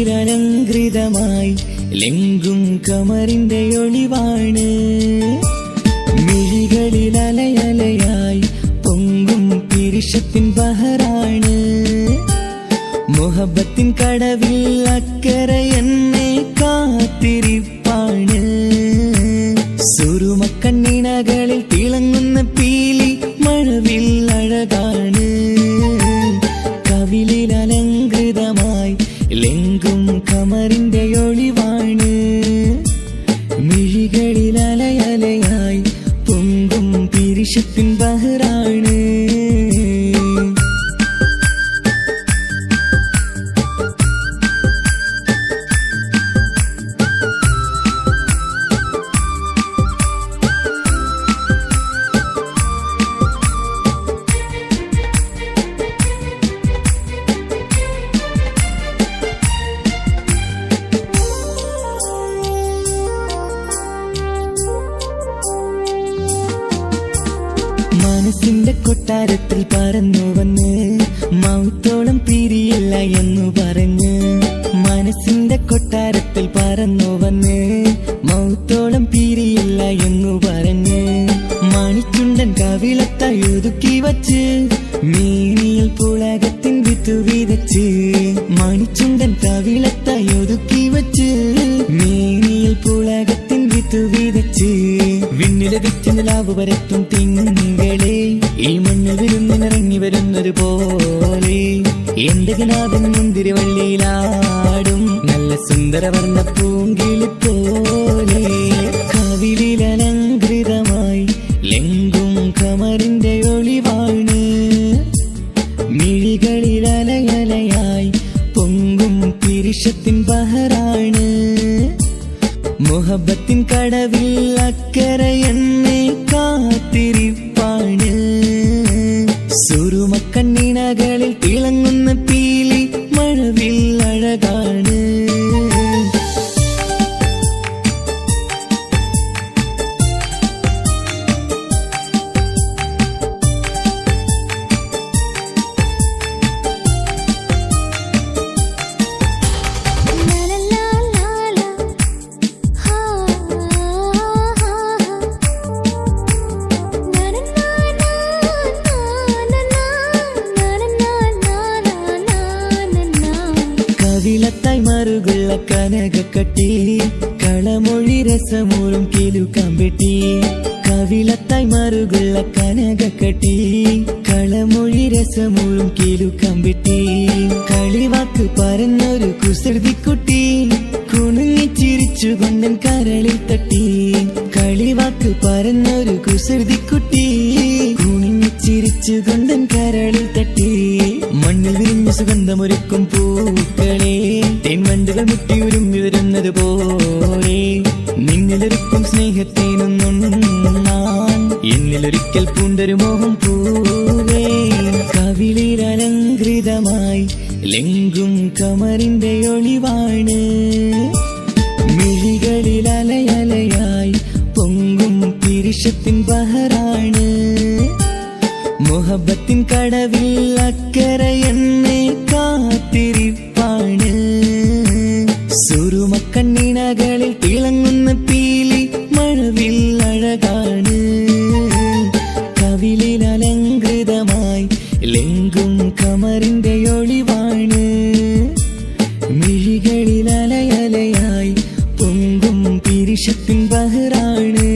[SPEAKER 2] കവിളിലലങ്കൃതമായി ലെങ്കും കമറിന്റെ ഒളിവാണ്, മിഴികളിൽ അലയലയായി പൊങ്കും പിരിശത്തിൻ ബഹറാണ്. മുഹബത്തിൻ കടവിൽ അക്കരെ എന്നെ കാത്തിരിപ്പാണ്. സുറുമക്കണ്ണിണകളിൽ തിളങ്ങുന്ന പീലി മഴവിൽ അഴകാണ്. കവിളിൽ അലങ്കൃതമായി ലെങ്കും കമറിന്റെ ഒളിവാണ്, മിഴികളിൽ അലയലയായി പൊങ്കും പിരിശത്തിൻ ബഹറാണ്. മനസ്സിന്റെ കൊട്ടാരത്തിൽ പറന്നു വന്ന് മൗത്തോളം പിരിയില്ല എന്നു പറഞ്ഞ്. മനസ്സിന്റെ കൊട്ടാരത്തിൽ പറന്നു വന്ന് മൗത്തോളം പിരിയില്ല എന്നു പറഞ്ഞ്. മണിച്ചുണ്ടൻ കവിളത്തായി ഒതുക്കി വച്ച് മേനിയിൽ പുളകത്തിൻ വിത്തു വിതച്ച്. മണിച്ചുണ്ടൻ കവിളത്തായി ഒതുക്കി വച്ച് മേനിയിൽ പുളകത്തിൻ വിത്തു വിതച്ച്. വിണ്ണിലെ വിറ്റിനിലാവ് വരത്തും തിങ്കളെ ഈ മണ്ണിൽ വിരുന്നിനിറങ്ങി വരുന്നത് പോലെ എന്റെ കിനാവിൻ മുന്തിരിവള്ളിയിലാടും നല്ല സുന്ദരവർണ്ണ പൂങ്കിളി പോലെ. കവിളിലലങ്കൃതമായി ലെങ്കും കമറിന്റെ ഒളിവാണ്, മിഴികളിൽ അലയലയായി പൊങ്കും പിരിശത്തിൻ ബഹറാണ്. മുഹബത്തിൻ കടവിൽ അക്കരെ എന്നെ കാത്തിരിപ്പാണ്. സുറുമക്കണ്ണിണകളിൽ തിളങ്ങുന്ന പീലി മഴവിൽ അഴകാണ്. കവിളത്തായി മറുകുള്ള കനകക്കട്ടി കളമൊഴി രസമൂറും കിലുക്കാമ്പെട്ടി. കവിളത്തായി മറുകുള്ള കനകക്കട്ടി കളമൊഴി രസമൂറും കിലുക്കാമ്പെട്ടി. കളിവാക്ക് പറഞ്ഞൊരു കുസൃതിക്കുട്ടി കുണുങ്ങിച്ചിരിച്ചു കൊണ്ടൻ കരളിൽ തട്ടി. കളിവാക്ക് പറഞ്ഞൊരു കുസൃതിക്കുട്ടി കുണുങ്ങിച്ചിരിച്ചു കൊണ്ടൻ കരളിൽ തട്ടി. മണ്ണിൽ വിരിഞ്ഞ സുഗന്ധമൊരുക്കും പൂക്കളെ തേൻവണ്ടുകൾ മുട്ടി ഉരുമ്മി വരുന്നത് പോലെ നിന്നിലൊരുക്കും സ്നേഹത്തേനൊന്നുണ്ണാൻ എന്നിലൊരിക്കൽ പൂണ്ടൊരു മോഹം പൂവേ. കവിളിലലങ്കൃതമായി ലെങ്കും കമറിന്റെ ഒളിവാണ്, മിഴികളിൽ അലയലയായി പൊങ്കും പിരിശത്തിൻ ബഹറാണ്. മുഹബത്തിൻ കടവിൽ അക്കരെ എന്നെ കാത്തിരിപ്പാണ്. സുറുമക്കണ്ണിണകളിൽ തിളങ്ങുന്ന പീലി മഴവിൽ അഴകാണ്. കവിളിലലങ്കൃതമായി ലെങ്കും കമറിന്റെ ഒളിവാണ്, മിഴികളിൽ അലയലയായി പൊങ്കും പിരിശത്തിൻ ബഹ്റാണ്.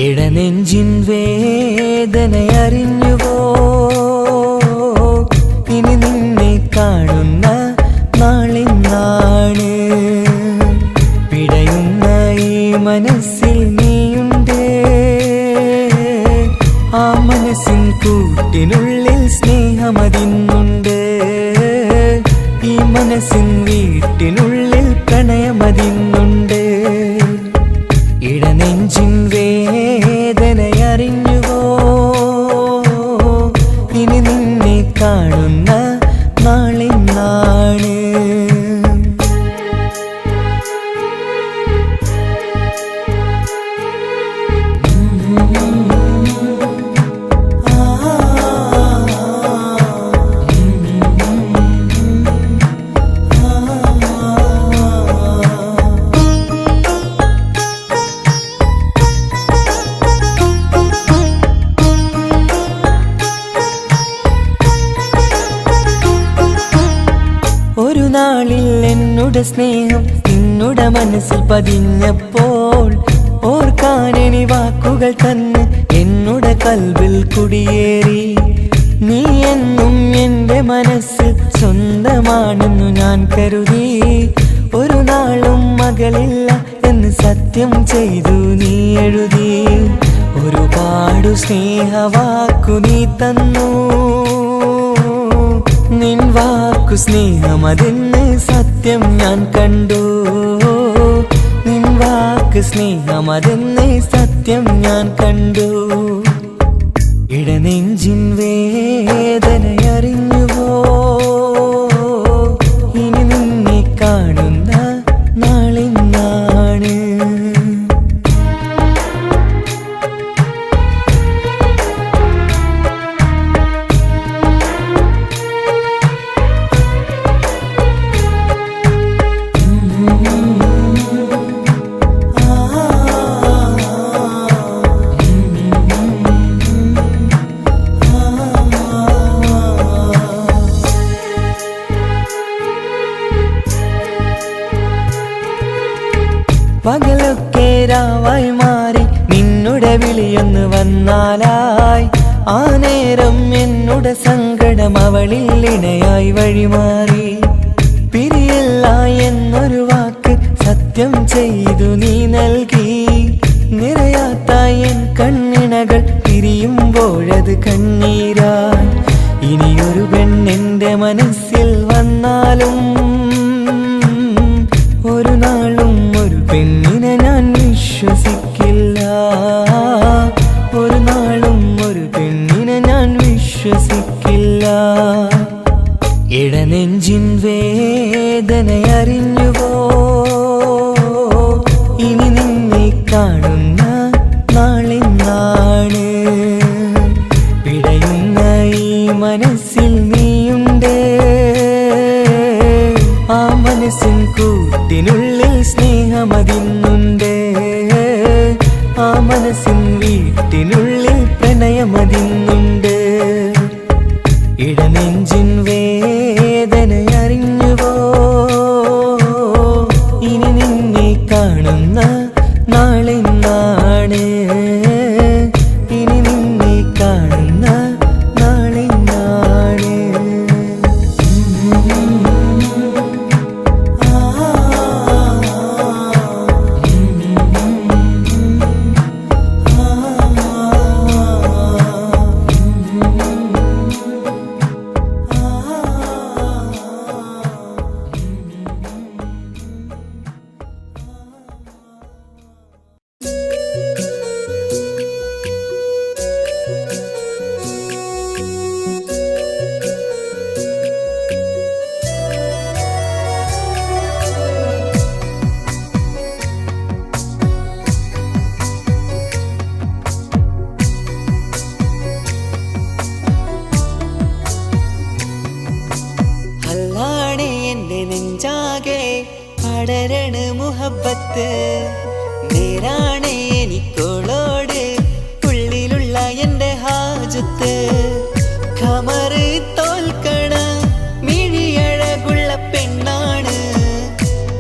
[SPEAKER 2] ഇടനെഞ്ചിൻ വേദനയറിഞ്ഞുവോ? ഇനി നിന്നെ കാണുന്ന നാളിന്നാണ്. പിടയുന്ന ഈ മനസ്സിൽ നീയുണ്ട്. ആ മനസ്സിൻ കൂട്ടിനുള്ളിൽ സ്നേഹമതിന്നുണ്ട്. ഈ മനസ്സിൻ വീട്ടിനുള്ളിൽ പ്രണയമതിന്നുണ്ട്. ഇടനെഞ്ചിൻ വേദനയറിഞ്ഞുവോ? ഇനി നിന്നെ കാണുന്ന നാളിന്നാണ്. ഒരു നാളിൽ എന്നുടെ സ്നേഹം നിന്നുടെ മനസ്സിൽ പതിഞ്ഞപ്പോൾ ഓർക്കാനെനി വാക്കുകൾ തന്ന് എന്നുടെ കൽവിൽ കുടിയേറി. നീ എന്നും എൻ്റെ മനസ്സിൽ സ്വന്തമാണെന്നു ഞാൻ കരുതി. ഒരു നാളും മകളില്ല എന്ന് സത്യം ചെയ്തു നീ എഴുതി. ഒരുപാടു സ്നേഹവാക്കു നീ തന്നു. നിൻ വാക്കു സ്നേഹമതെന്ന് സത്യം ഞാൻ കണ്ടു. നിൻ വാക്ക് സ്നേഹമതെന്ന് സത്യം ഞാൻ കണ്ടു. ഇടനെഞ്ചിൻ വേദനയറിഞ്ഞുവോ? ഇനി നിന്നെ കാണുന്ന നാളിന്നാണ്. പകലൊക്കെ രാവായി മാറി നിന്നുടെ വിളിയൊന്ന് വന്നാലായി. ആ നേരം എന്നുടെ സങ്കടം അവളിൽ ഇണയായി വഴിമാറി. പിരിയില്ല എന്നൊരു വാക്ക് സത്യം ചെയ്തു നീ നൽകി. നിറയാത്ത എൻ കണ്ണിണകൾ പിരിയുമ്പോഴത് കണ്ണീരായി. ഇനിയൊരു പെണ്ണെന്റെ മനസ്സിൽ വന്നാലും ഒരു നാളും ഒരു പെണ്ണിനെ ഞാൻ വിശ്വസിക്കില്ല. ഒരു നാളും ഒരു പെണ്ണിനെ ഞാൻ വിശ്വസിക്കില്ല. ഇടനെഞ്ചിൻ വേദനയറിഞ്ഞുവോ? ഇനി നിന്നെ കാണുന്ന നാളിന്നാണ്. പിടയുന്ന ഈ മനസ്സിൽ നീയുണ്ട്. ആ മനസ്സിൻ കൂട്ടിനുള്ളിൽ സ്നേഹമതിന്നുണ്ട്. ആ മനസ്സിൻ വീട്ടിനുള്ളിൽ പ്രണയമതിന്നുണ്ട്. ഇടനെഞ്ചിൻ വേദനയറിഞ്ഞുവോ? ഇനി നിന്നെ കാണുന്ന നാളിന്നാണ്. ഇനി നിന്നെ കാണുന്ന നാളിന്നാണ്. ആ പടരണ മുഹബത്ത് നേരാണ് എനിക്കോളോട് ഉള്ളിലുള്ള എൻ്റെ ഹാജത്ത് ഖമറ് തോൽക്കണ മിഴിയഴകുള്ള പെണ്ണാണ്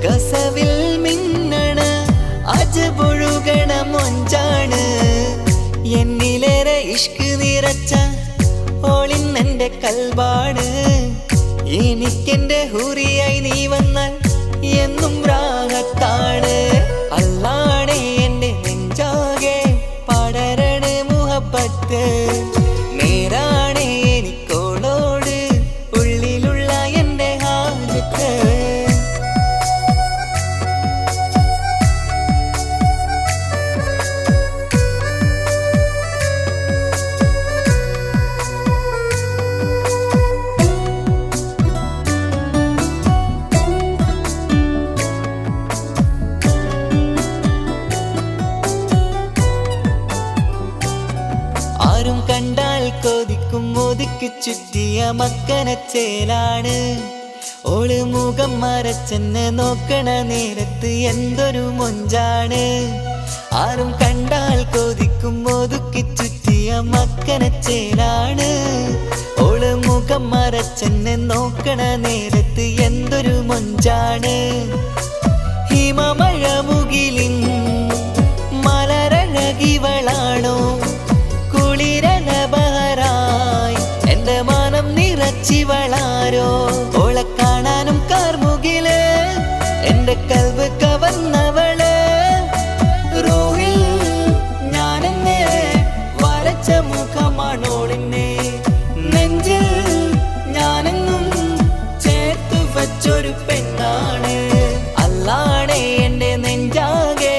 [SPEAKER 2] കസവിൽ മിന്നണ അജപൊഴുകണ മൊഞ്ചാണ് എന്നിലേറെ ഇഷ്ക് നിറച്ച ഓളിന്നെൻ്റെ കൽബാണ് എനിക്കെന്റെ ഹൂറിയായി നീ വന്നാൽ എന്നും രാഗത്താണ് അല്ലാണേ എൻ്റെ നെഞ്ചാകെ പടരണ മുഹബത്ത് നേരാണേ എനിക്കോളോട് ഉള്ളിലുള്ള എൻ്റെ ഹാജത്ത് ആരും കണ്ടാൽ കൊതിക്കും ഒതുക്കി ചുറ്റിയ മക്കനച്ചേലാണ് ഓള് മുഖം മറച്ചെന്നെ നോക്കണ നേരത്ത് എന്തൊരു മൊഞ്ചാണ് ആരും കണ്ടാൽ കൊതിക്കും ഒതുക്കി ചുറ്റിയ മക്കനച്ചേലാണ് ഓള് മുഖം മറച്ചെന്നെ നോക്കണ നേരത്ത് എന്തൊരു മൊഞ്ചാണ് ഹിമമഴ മുകിലിൻ മലരഴകിവളാണോ കുളിരലബഹരായി എന്റെ മാനം നിറച്ചിവളാരോ ഓളെ കാണാനും കാർമുകില് എന്റെ കൽവ് കവർന്നവള് റൂഹിൽ ഞാനെന്നെ വരച്ച മുഖമാണോളിന്നെ നെഞ്ചിൽ ഞാനെന്നും ചേർത്തു വച്ചൊരു പെണ്ണാണ് അല്ലാണേ എന്റെ നെഞ്ചാകെ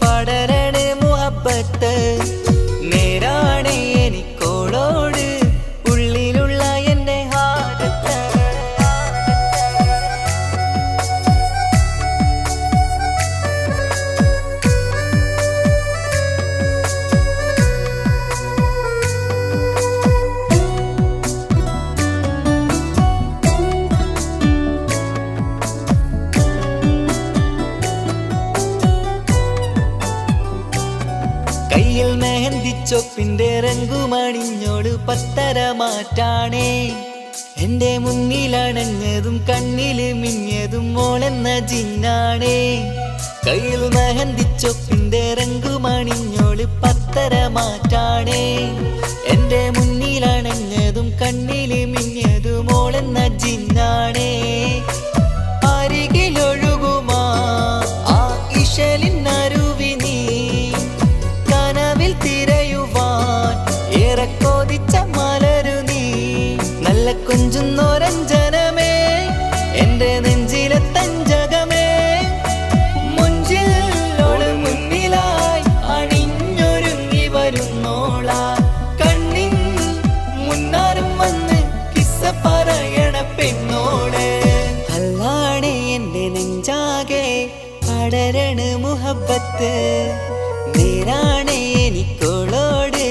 [SPEAKER 2] പടരണ മുഹബത്ത് നേരാണേ എനിക്കോളോട് ഉള്ളിലുള്ള എൻ്റെ ഹാജത്ത് കയ്യിൽ മെഹന്തിച്ചൊപ്പിന്റെ രംഗുമണിഞ്ഞോട് പത്തര മാറ്റാണേ എന്റെ മുന്നിലണഞ്ഞതും കണ്ണില് മിഞ്ഞതും മോളെന്ന ജിന്നാണേ കയ്യിൽ മെഹന്തിച്ചൊപ്പിന്റെ രംഗുമണിഞ്ഞോട് പത്തര മാറ്റാണേ എന്റെ മുന്നിലണഞ്ഞതും കണ്ണില് മിഞ്ഞതും മോളെന്ന ജിന്നാണേ അരികിലൊഴുകുമാ ആ ഇശലിനരുവി നീ കനവിൽ തിരയുവാൻ ഏറെ കൊതിച്ച മലരു നീ നല്ല കുഞ്ചുന്നോരഞ്ജനമേ എന്റെ നെഞ്ചിലെ തഞ്ചകമേ മുഞ്ചിൽ ഓള് മുന്നിലായി അണിഞ്ഞൊരുങ്ങി വരുന്നോള കണ്ണിൻ മുന്നാരും വന്ന് കിസ്സ പറയണ പെണ്ണോട് അല്ലാണേ എന്റെ നെഞ്ചാകെ പടരണ മുഹബത്ത് നേരാണേ എനിക്കോളോട്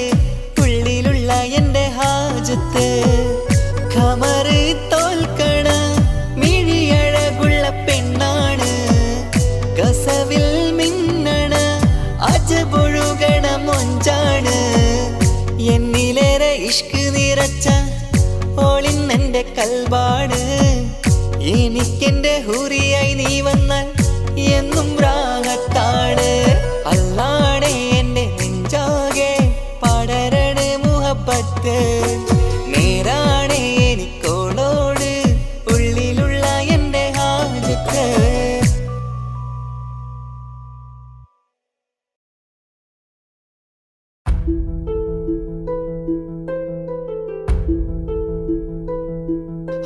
[SPEAKER 2] ഉള്ളിലുള്ള എൻ്റെ ഹാജത്ത് ഖമറ് തോൽക്കണ മിഴിയഴകുള്ള പെണ്ണാണ് കസവിൽ മിന്നണ അജപൊഴുകണ മൊഞ്ചാണ് എന്നിലേറെ ഇഷ്ക് നിറച്ച ഓളിന്നെൻ്റെ കൽബാണ് എനിക്കെന്റെ ഹൂറിയായി നീ വന്നാൽ എന്നും രാഗത്താണ് അല്ലാണേ എൻ്റെ നെഞ്ചാകെ പടരണ മുഹബത്ത് നേരാണേ എനിക്കോളോട് ഉള്ളിലുള്ള എൻ്റെ ഹാജത്ത്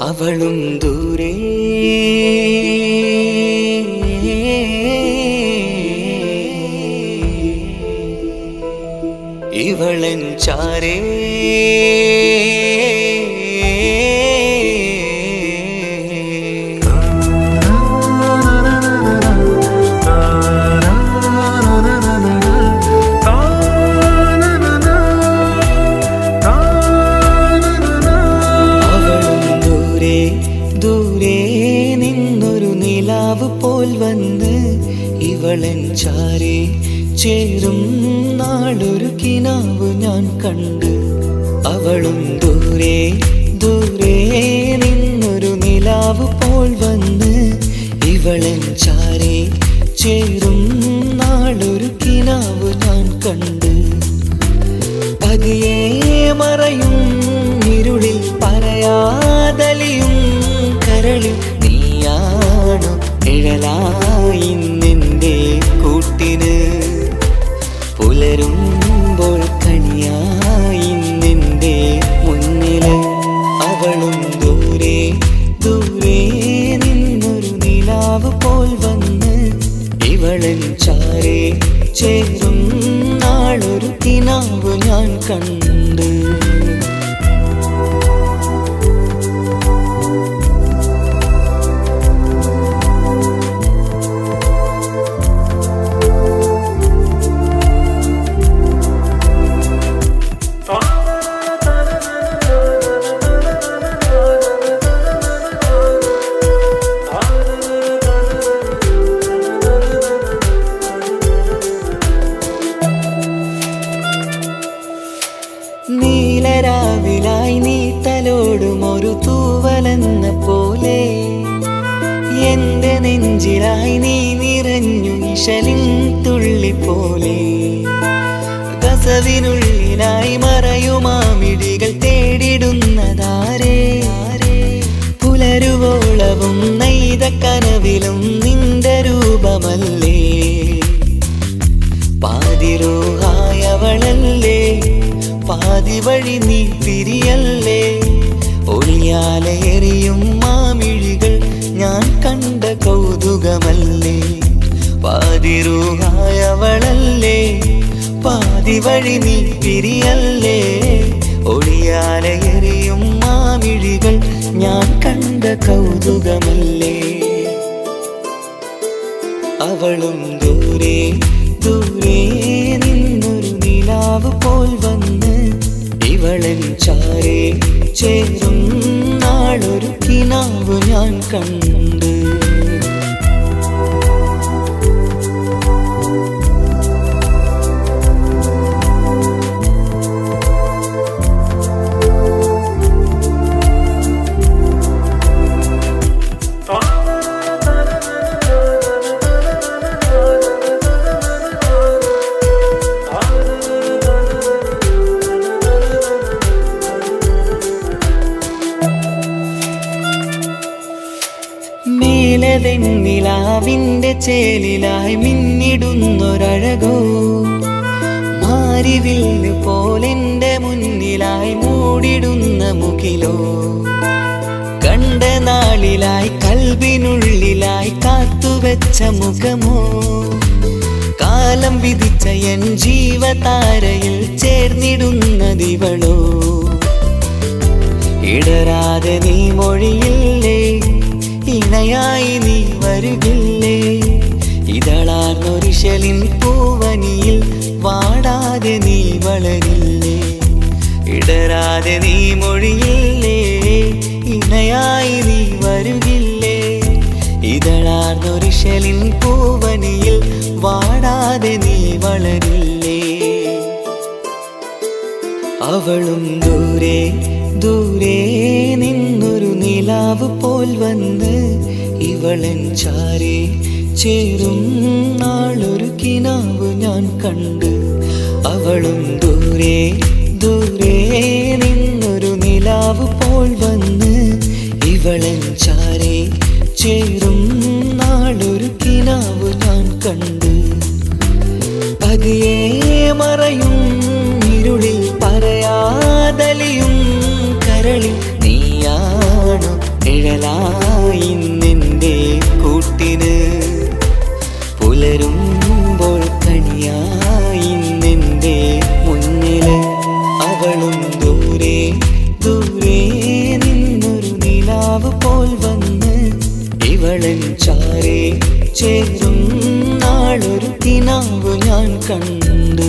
[SPEAKER 2] അവളും ദൂരെ ഇവളൻ ചാരേ അവളും ദൂരെ ദൂരെ നിന്നൊരു നിലാവ് പോൽ വന്നു ഇവളൻ ചാരേ ചേരും നാളൊരു കിനാവ് ഞാൻ കണ്ട്. അവളും ദൂരെ ദൂരെ നിന്നൊരു നിലാവ് പോൽ വന്ന് ഇവളൻ ചാരേ ചേരും നാളൊരു കിനാവ് ഞാൻ കണ്ട്. പതിയെ മറയും ഇരുളിൽ പറയാതലിയും കരളിൽ നീയാണു നിഴലായി നിന്റെ കൂട്ടിന്. പുലരുമ്പോൾ കണിയായി നിന്റെ മുന്നില്. അവളും ദൂരെ ദൂരെ നിന്നൊരു നിലാവ് പോൽ വന്ന് ഇവളൻ ചാരേ ചേരും നാളൊരു കിനാവ് ഞാൻ കണ്ട്. നീലരാവിലായി നീ തലോടും ഒരു തൂവലെന്ന പോലെ എന്റെ നെഞ്ചിലായി നീ നിറഞ്ഞു ഇശലിൻ തുള്ളി പോലെ. കസവിനുള്ളിലായി മറയുമാമിടികൾ തേടിടുന്നതാരേ. പുലരുവോളവും നെയ്ത കനവിലും നിന്റെ രൂപമല്ലേ. പാതിരോഹായവളല്ലേ പാതി വഴി നീ തിരിയല്ലേ. ഒളിയാലെറിയും മാമിഴികൾ ഞാൻ കണ്ട കൗതുകമല്ലേ. പാതിരൂഹായവളല്ലേ പാതി വഴി നീ തിരിയല്ലേ. ഒളിയാലെറിയും മാമിഴികൾ ഞാൻ കണ്ട കൗതുകമല്ലേ. അവളും ദൂരെ ദൂരെ നിന്നൊരു നിലാവ് പോൽ വന്ന് ഇവളൻ ചാരേ ചേരും നാളൊരു കിനാവ് ഞാൻ കണ്ട്. നിലാവിന്റെ ചേലിലായി മിന്നിടുന്നൊരഴകോ മാരിവില്ല് പോലെന്റെ മുന്നിലായി മൂടിടുന്ന മുകിലോ. കണ്ട നാളിലായി കൽബിനുള്ളിലായി കാത്തുവെച്ച മുഖമോ. കാലം വിധിച്ച എൻ ജീവതാരയിൽ ചേർന്നിടുന്നതിവളോ. ഇടരാതെ നീ മൊഴിയില്ലേ ഇണയായി നീ വരുകില്ലേ. ഇതളാർന്നൊരിശലിൻ പൂവനിയിൽ വാടാതെ നീ വളരില്ലേ. ഇടരാതെ നീ മൊഴിയില്ലേ ഇണയായി നീ വരുകില്ലേ. ഇതളാർന്നൊരിശലിൻ പൂവനിയിൽ വാടാതെ നീ വളരില്ലേ. അവളും ദൂരെ ദൂരെ നിന്നൊരു നിലാവ് പോൽ വന്ന് ഇവളൻ ചാരേ ചേരും നാളൊരു കിനാവ് ഞാൻ കണ്ട്. അവളും ദൂരെ ദൂരെ നിന്നൊരു നിലാവ് പോൽ വന്ന് ഇവളൻ ചാരേ ചേരും നാളൊരു കിനാവ് ഞാൻ കണ്ട്. പതിയെ മറയും ഇരുളിൽ പറയാതലിയും കരളിൽ നീയാണു നിഴലായി നിന്റെ കൂട്ടിന്. പുലരുമ്പോൾ കണിയായി നിന്റെ മുന്നില്. അവളും ദൂരെ ദൂരെ നിന്നൊരു നിലാവ് പോൽ വന്ന് ഇവളൻ ചാരേ ചേരും നാളൊരു കിനാവ് ഞാൻ കണ്ട്.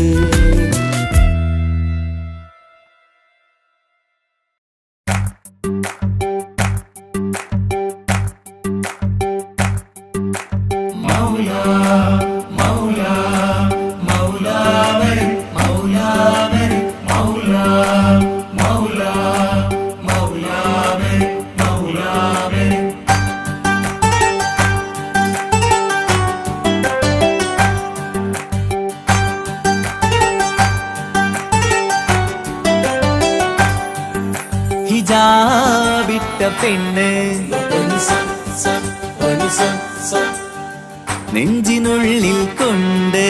[SPEAKER 2] ഹിജാബിട്ട പെണ്ണ് നെഞ്ചിനുള്ളിൽ കൊണ്ട്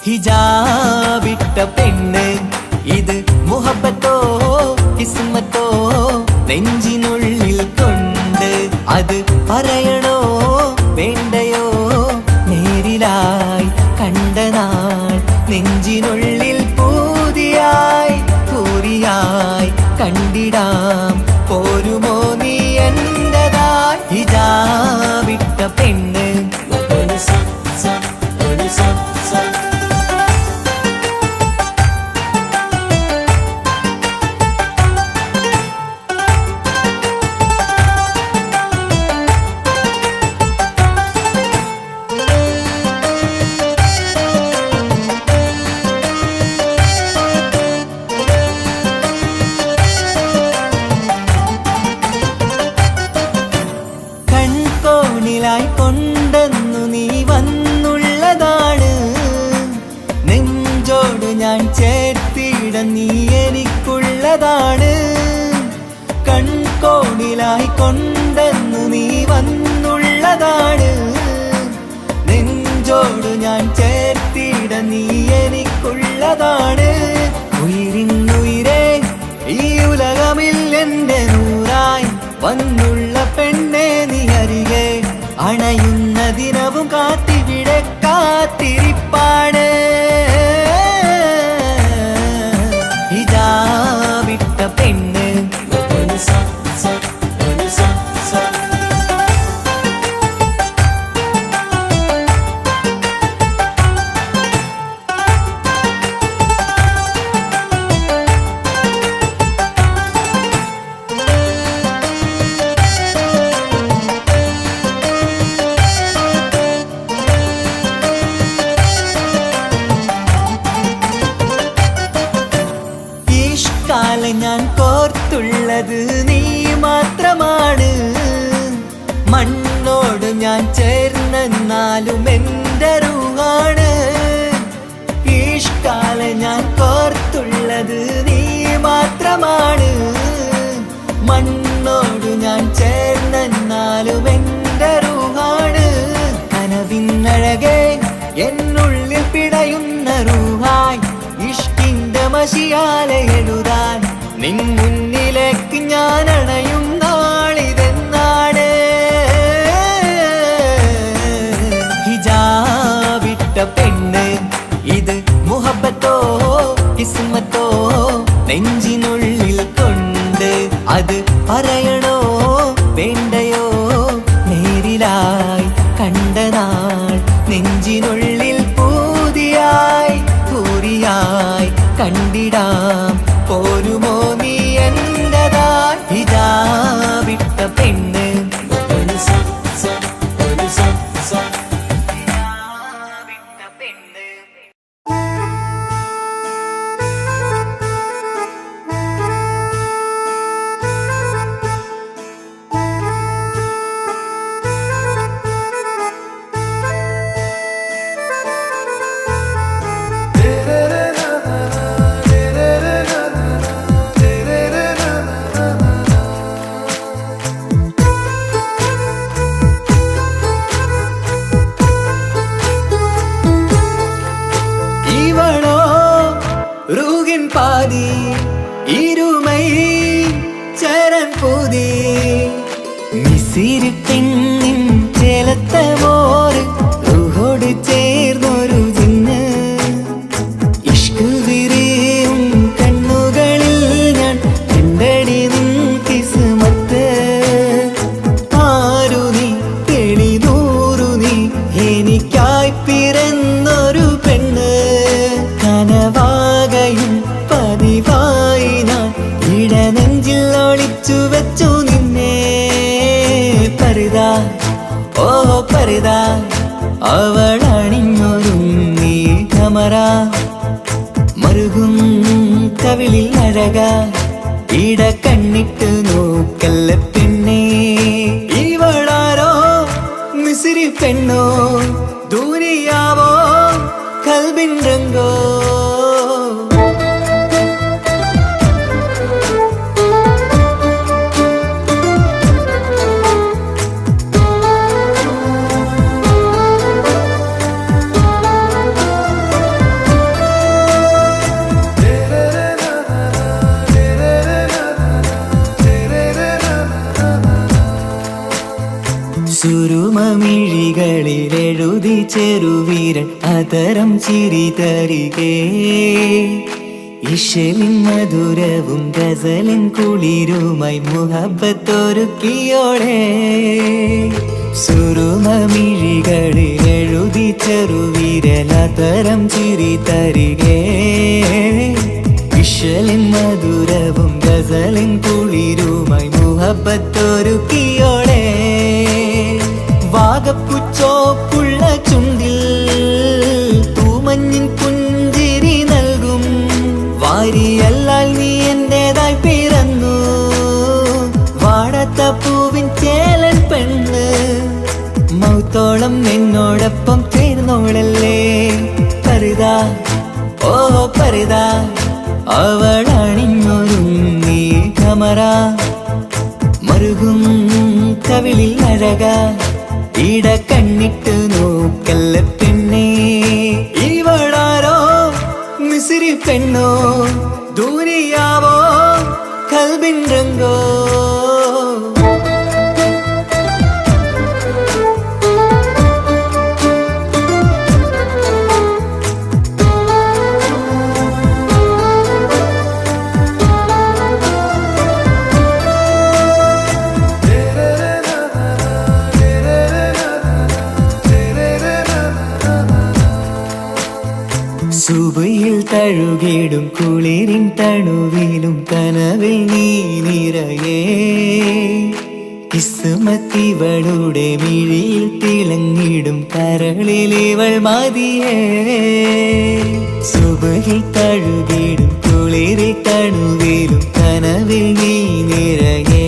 [SPEAKER 2] ഹിജാബിട്ട പെണ്ണ് ഇത് മുഹബത്തോ കിസ്മത്തോ നെഞ്ചിനുള്ളിൽ കൊണ്ട് അത് പറയണോ വേണ്ടയോ നേരിലായി കണ്ട നാൾ നെഞ്ചിനുള്ളിൽ പൂതിയായി പൂരിയായി കണ്ടിടാം പോരുമോ നീ എന്റതായി ഹിജാബിട്ട പെണ്ണ് കൊണ്ടെന്നു നീ വന്നുള്ളതാണ് നെഞ്ചോട് ഞാൻ ചേർത്തിട നീ എനിക്കുള്ളതാണ് കൺകോണിലായി കൊണ്ടെന്നു നീ വന്നുള്ളതാണ് നെഞ്ചോട് ഞാൻ ചേർത്തിട നീ എനിക്കുള്ളതാണ് ഉയിരിന്നുയിരേ ഈ ഉലകമിൽ എന്റെ നൂറായി വന്നുള്ള പെണ്ണെ നീ അരികെ അണയുന്ന ദിനവും കാത്തിവിടെ കാത്തിരിപ്പാണ് ഹിജാബിട്ട പെണ്ണ് ഞാൻ കോർത്തുള്ളത് നീ മാത്രമാണ് മണ്ണോട് ഞാൻ ചേർന്നെന്നാലും എൻ്റെ റൂഹാണ് ഈഷ്കാല ഞാൻ കോർത്തുള്ളത് നീ മാത്രമാണ് മണ്ണോട് ഞാൻ ചേർന്നെന്നാലും എൻ്റെ റൂഹാണ് കനവിന്നഴകെ എന്നുള്ളിൽ പിടയുന്ന റൂഹായി ഇഷ്കിന്റെ മഷിയാലെ എഴുതാൻ നിൻ മുന്നിലേക്ക് ഞാൻ അണയും നാളിതെന്നാണ് ഹിജാബിട്ട പെണ്ണ് ഇത് മുഹബത്തോ കിസ്മത്തോ നെഞ്ചിനുള്ളിൽ കൊണ്ട് അത് പറയണോ വേണ്ടയോ നേരിലായി കണ്ട നാൾ നെഞ്ചിനുള്ളിൽ പൂതിയായി പൂരിയായി കണ്ടിടാം പോരുമോ നീ എന്റതായി ഹിജാബിട്ട പെണ്ണ് பாதி இருமை சரண் பூதி மிசிறு பெண்ணின் ചേലത്തെ മോര് റൂഹോട് ചേർന്നൊരു ജിന്ന് ഇഷ്ക് വിരിയും കണ്ണുകളിൽ ഞാൻ കണ്ടടി നിൻ കിസ്മത്ത് ആരു നീ തെളിനൂറു നീ എനിക്കായി പിറന്നൊരു പെണ്ണ് കനവാകയും പതിവായി ഞാൻ ഇടനെഞ്ചിൽ ഒളിച്ചു വെച്ചു നിന്നെ പരിതാ ഓ പരിതാ അവളണിഞ്ഞൊരുങ്ങി കമറ മറുകും കവിളിൽ അഴക ഇട കണ്ണിട്ട് നോക്കല്ല പെണ്ണേ ഇവളാരോ മിസിരി പെണ്ണോ ദൂരിയാവോ കൽബിൻ രംഗോ വിരൽ അതരം ചിരി തരികേ ഇശലിൻ മധുരവും ഗസലിൻ കുളിരുമായി മുഹബത്തൊരുക്കിയോളെ സുറുമമിഴികളിൽ എഴുതി ചെറുവിരലതരം ചിരി തരികേ ഇശലിൻ മധുരവും ഗസലിൻ കുളിരുമായി മുഹബത്തൊരുക്കിയോളെ വാഗപ്പുച്ചോപ്പുള്ള ചുണ്ടിൽ തൂമഞ്ഞിൻ പുഞ്ചിരി നൽകും വാരിയല്ലാൽ നീ എന്റേതായി പിറന്നു വാടാത്ത പൂവിൻ ചേലൻ പെണ്ണ് മൗത്തോളം നിന്നോടൊപ്പം ചേർന്നോളല്ലേ പരിതാ ഓ പരിതാ അവളണിഞ്ഞൊരുങ്ങി കമറ മറുകും കവിളിൽ അഴക ഇട കണ്ണിട്ട് നോക്കല്ല പെണ്ണേ ഇവളാരോ മിസിരി പെണ്ണോ ദൂരിയാവോ കൽബിൻ രംഗോ സുബയിൽ തഴുകിടും കുളിരിൻ തണുവിലും കനവിൽ നീ നിറയേ കിസ്മത്തിവളുടെ മിഴിയിൽ തിളങ്ങിടും കരളിലിവൾ മതിയേ സുബയിൽ തഴുകിടും കുളിരിൽ തണുവിലും കനവിൽ നീ നിറയേ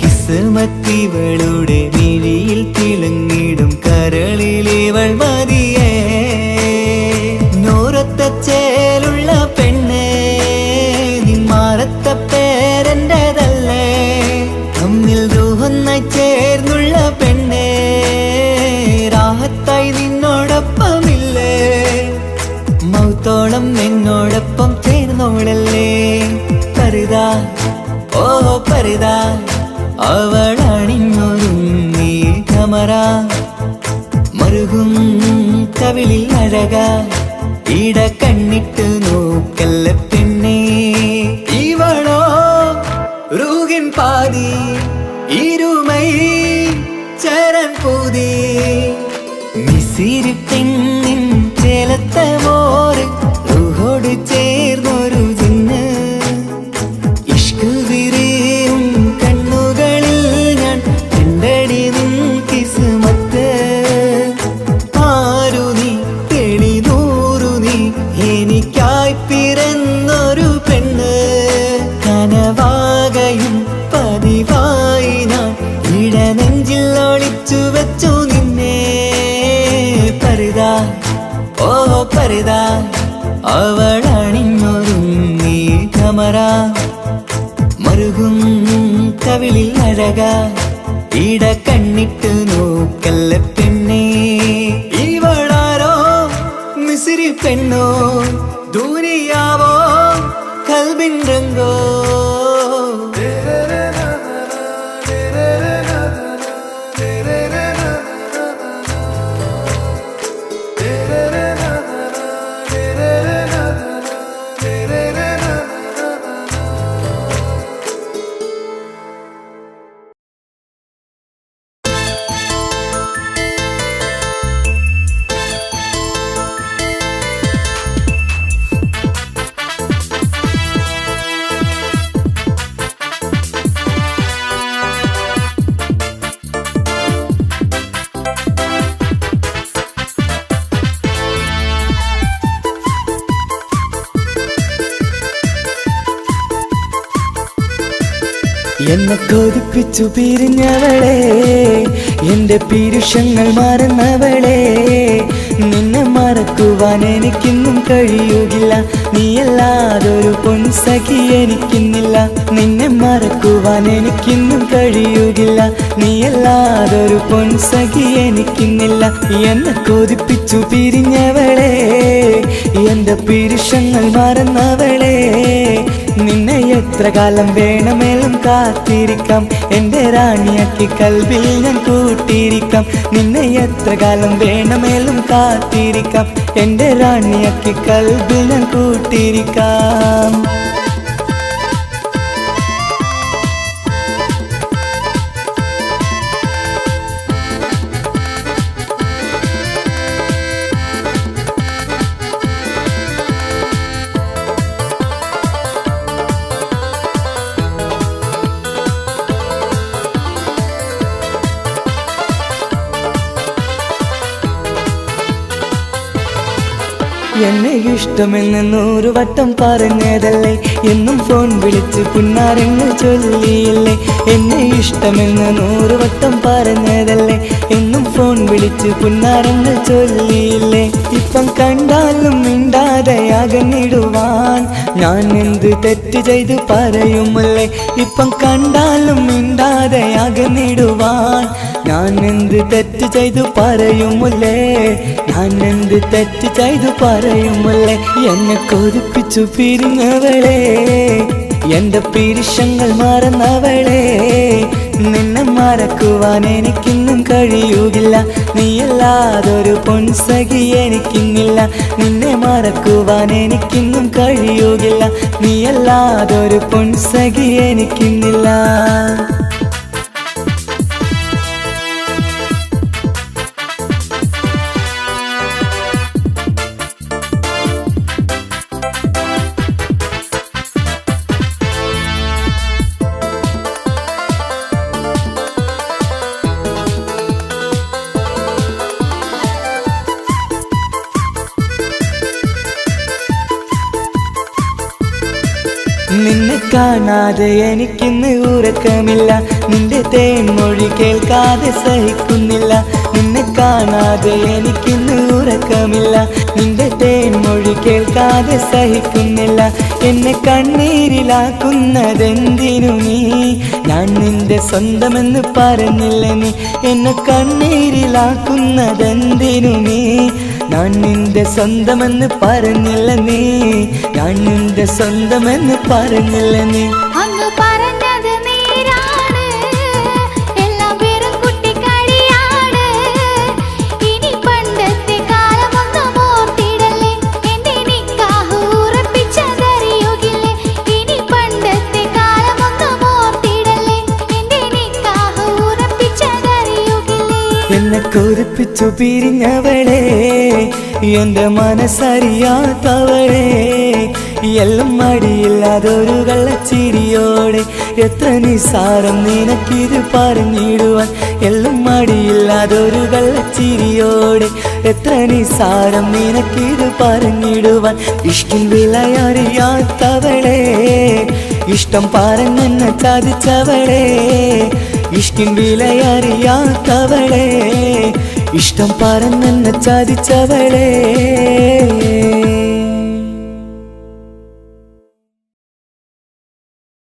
[SPEAKER 2] കിസ്മത്തിവളുടെ മിഴിയിൽ തിളങ്ങിടും കരളിലിവൾ മതിയേ ചേലുള്ള പെണ്ണേ നിന്മാറത്ത പേരെൻ്റെതല്ലേ തമ്മിൽ ദൂഹൊന്നായി ചേർന്നുള്ള പെണ്ണേ രാഹത്തായി നിന്നോടൊപ്പമില്ലേ മൗത്തോളം നിന്നോടൊപ്പം ചേർന്നോളല്ലേ പരിതാ ഓ പരിതാ അവളണിഞ്ഞൊരുങ്ങി കമറ മറുകും കവിളിൽ അഴക ഇട കണ്ണിട്ട് നോക്കല്ല പെണ്ണേ ഇവളോ റൂഹിൻ പാതി ഇരുമൈ ചരൻ പൂതി മിസിരി പെണ്ണിൻ ചേലത്ത മോറ് റൂഹോട് ചേർന്നൊരു ജിന്ന് ഇഷ്ക് വിരിയും കണ്ണുകളിൽ ഞാൻ കണ്ടടി നിൻ കിസ്മത്ത് ആരു നീ എനിക്കായി പിറന്നൊരു പെണ്ണ് കനവാകയും പതിവായി ഞാൻ ഇടനെഞ്ചിൽ ഒളിച്ചു വെച്ചു നിന്നെ പരിതാ ഓ പരിതാ അവളണിഞ്ഞൊരുങ്ങി കമറ മറുകും കവിളിൽ അഴക ഇട കണ്ണിട്ട് നോക്കല്ല പെണ്ണേ ഇവളാരോ മിസിരി പെണ്ണോ ദൂരിയാവോ കൽബിൻ രംഗോ എന്നെ കൊതിപ്പിച്ചു പിരിഞ്ഞവളെ എന്റെ പീരുഷങ്ങൾ മറന്നവളെ നിന്നെ മറക്കുവാൻ എനിക്കിന്നും കഴിയുകില്ല നീയല്ലാതൊരു പൊൻസഖി എനിക്കിന്നില്ല നിന്നെ മറക്കുവാൻ എനിക്കിന്നും കഴിയുകില്ല നീയല്ലാതൊരു പൊൻസഖി എനിക്കിന്നില്ല എന്നെ കൊതിപ്പിച്ചു പിരിഞ്ഞവളെ എന്റെ പീരുഷങ്ങൾ മറന്നവളെ നിന്നെ എത്ര കാലം വേണമെങ്കിലും കാത്തിരിക്കാം എൻ്റെ റാണിയാക്കി കൽവിൽ ഞാൻ കൂട്ടിയിരിക്കാം നിന്നെ എത്ര കാലം വേണമെങ്കിലും കാത്തിരിക്കാം എൻ്റെ റാണിയാക്കി കൽവിൽ ഞാൻ കൂട്ടിയിരിക്കാം എന്നെ ഇഷ്ടമെന്ന് 100 വട്ടം പറഞ്ഞതല്ലേ എന്നും ഫോൺ വിളിച്ച് പുന്നാരങ്ങൾ ചൊല്ലിയില്ലേ എന്നെ ഇഷ്ടമെന്ന് 100 വട്ടം പറഞ്ഞതല്ലേ എന്നും ഫോൺ വിളിച്ച് പുന്നാരങ്ങൾ ചൊല്ലിയില്ലേ ഇപ്പം കണ്ടാലും മിണ്ടാതെ അകന്നിടുവാൻ ഞാൻ എന്ത് തെറ്റ് ചെയ്ത് പറയുമല്ലേ ഇപ്പം കണ്ടാലും മിണ്ടാതെ അകന്നിടുവാൻ ഞാൻ എന്ത് തെറ്റ് ചെയ്തു പറയുമല്ലേ ഞാൻ എന്ത് തെറ്റ് ചെയ്തു പറയുമല്ലേ എന്നെ കൊതിപ്പിച്ചു പിരിഞ്ഞവളെ എന്റെ പിരിശങ്ങൾ മറന്നവളെ നിന്നെ മറക്കുവാൻ എനിക്കിന്നും കഴിയുകില്ല നീയല്ലാതൊരു പൊൻസഖി എനിക്കിന്നില്ല നിന്നെ മറക്കുവാൻ എനിക്കിന്നും കഴിയുകില്ല നീയല്ലാതൊരു പൊൻസഖി എനിക്കിന്നില്ല നിന്നെ കാണാതെ എനിക്കിന്ന് ഉറക്കമില്ല നിന്റെ തേൻമൊഴി കേൾക്കാതെ സഹിക്കുന്നില്ല നിന്നെ കാണാതെ എനിക്കിന്ന് ഉറക്കമില്ല നിന്റെ തേൻമൊഴി കേൾക്കാതെ സഹിക്കുന്നില്ല എന്നെ കണ്ണീരിലാക്കുന്നതെന്തിനു നീ ഞാൻ നിന്റെ സ്വന്തമെന്ന് പറഞ്ഞില്ല നീ എന്നെ കണ്ണീരിലാക്കുന്നതെന്തിനു നീ ഞാൻ നിന്റെ സ്വന്തമെന്ന് പറഞ്ഞില്ല നീ ഞാൻ നിന്റെ സ്വന്തമെന്ന് പറഞ്ഞില്ല നീ
[SPEAKER 3] അന്ന് പറഞ്ഞത് നേരാണ് എല്ലാം വെറും കുട്ടിക്കളിയാണ് ഇനി പണ്ടത്തെ കാലമൊന്നും ഓർത്തിടല്ലേ എന്റെ നിക്കാഹ് ഉറപ്പിച്ചതറിയുകില്ലേ ഇനി പണ്ടത്തെ കാലമൊന്നും ഓർത്തിടല്ലേ എന്റെ നിക്കാഹ് ഉറപ്പിച്ചതറിയുകില്ലേ
[SPEAKER 2] എന്നെ കൊതിപ്പിച്ചു പിരിഞ്ഞവളെ എന്റെ മനസ്സറിയാത്തവളെ എല്ലാം മടിയില്ലാതൊരു കള്ളച്ചിരിയോടെ എത്ര നിസാരം നിനക്കിത് പറഞ്ഞിടുവാൻ എല്ലാം മടിയില്ലാതൊരു കള്ളച്ചിരിയോടെ എത്ര നിസാരം നിനക്കിത് പറഞ്ഞിടുവാൻ ഇഷ്കിൻ വിലയറിയാത്തവളെ ഇഷ്ടം പറഞ്ഞെന്നെ ചതിച്ചവളെ ഇഷ്കിൻ വിലയറിയാത്തവളെ ഇഷ്ടം പറഞ്ഞെന്നെ ചതിച്ചവളെ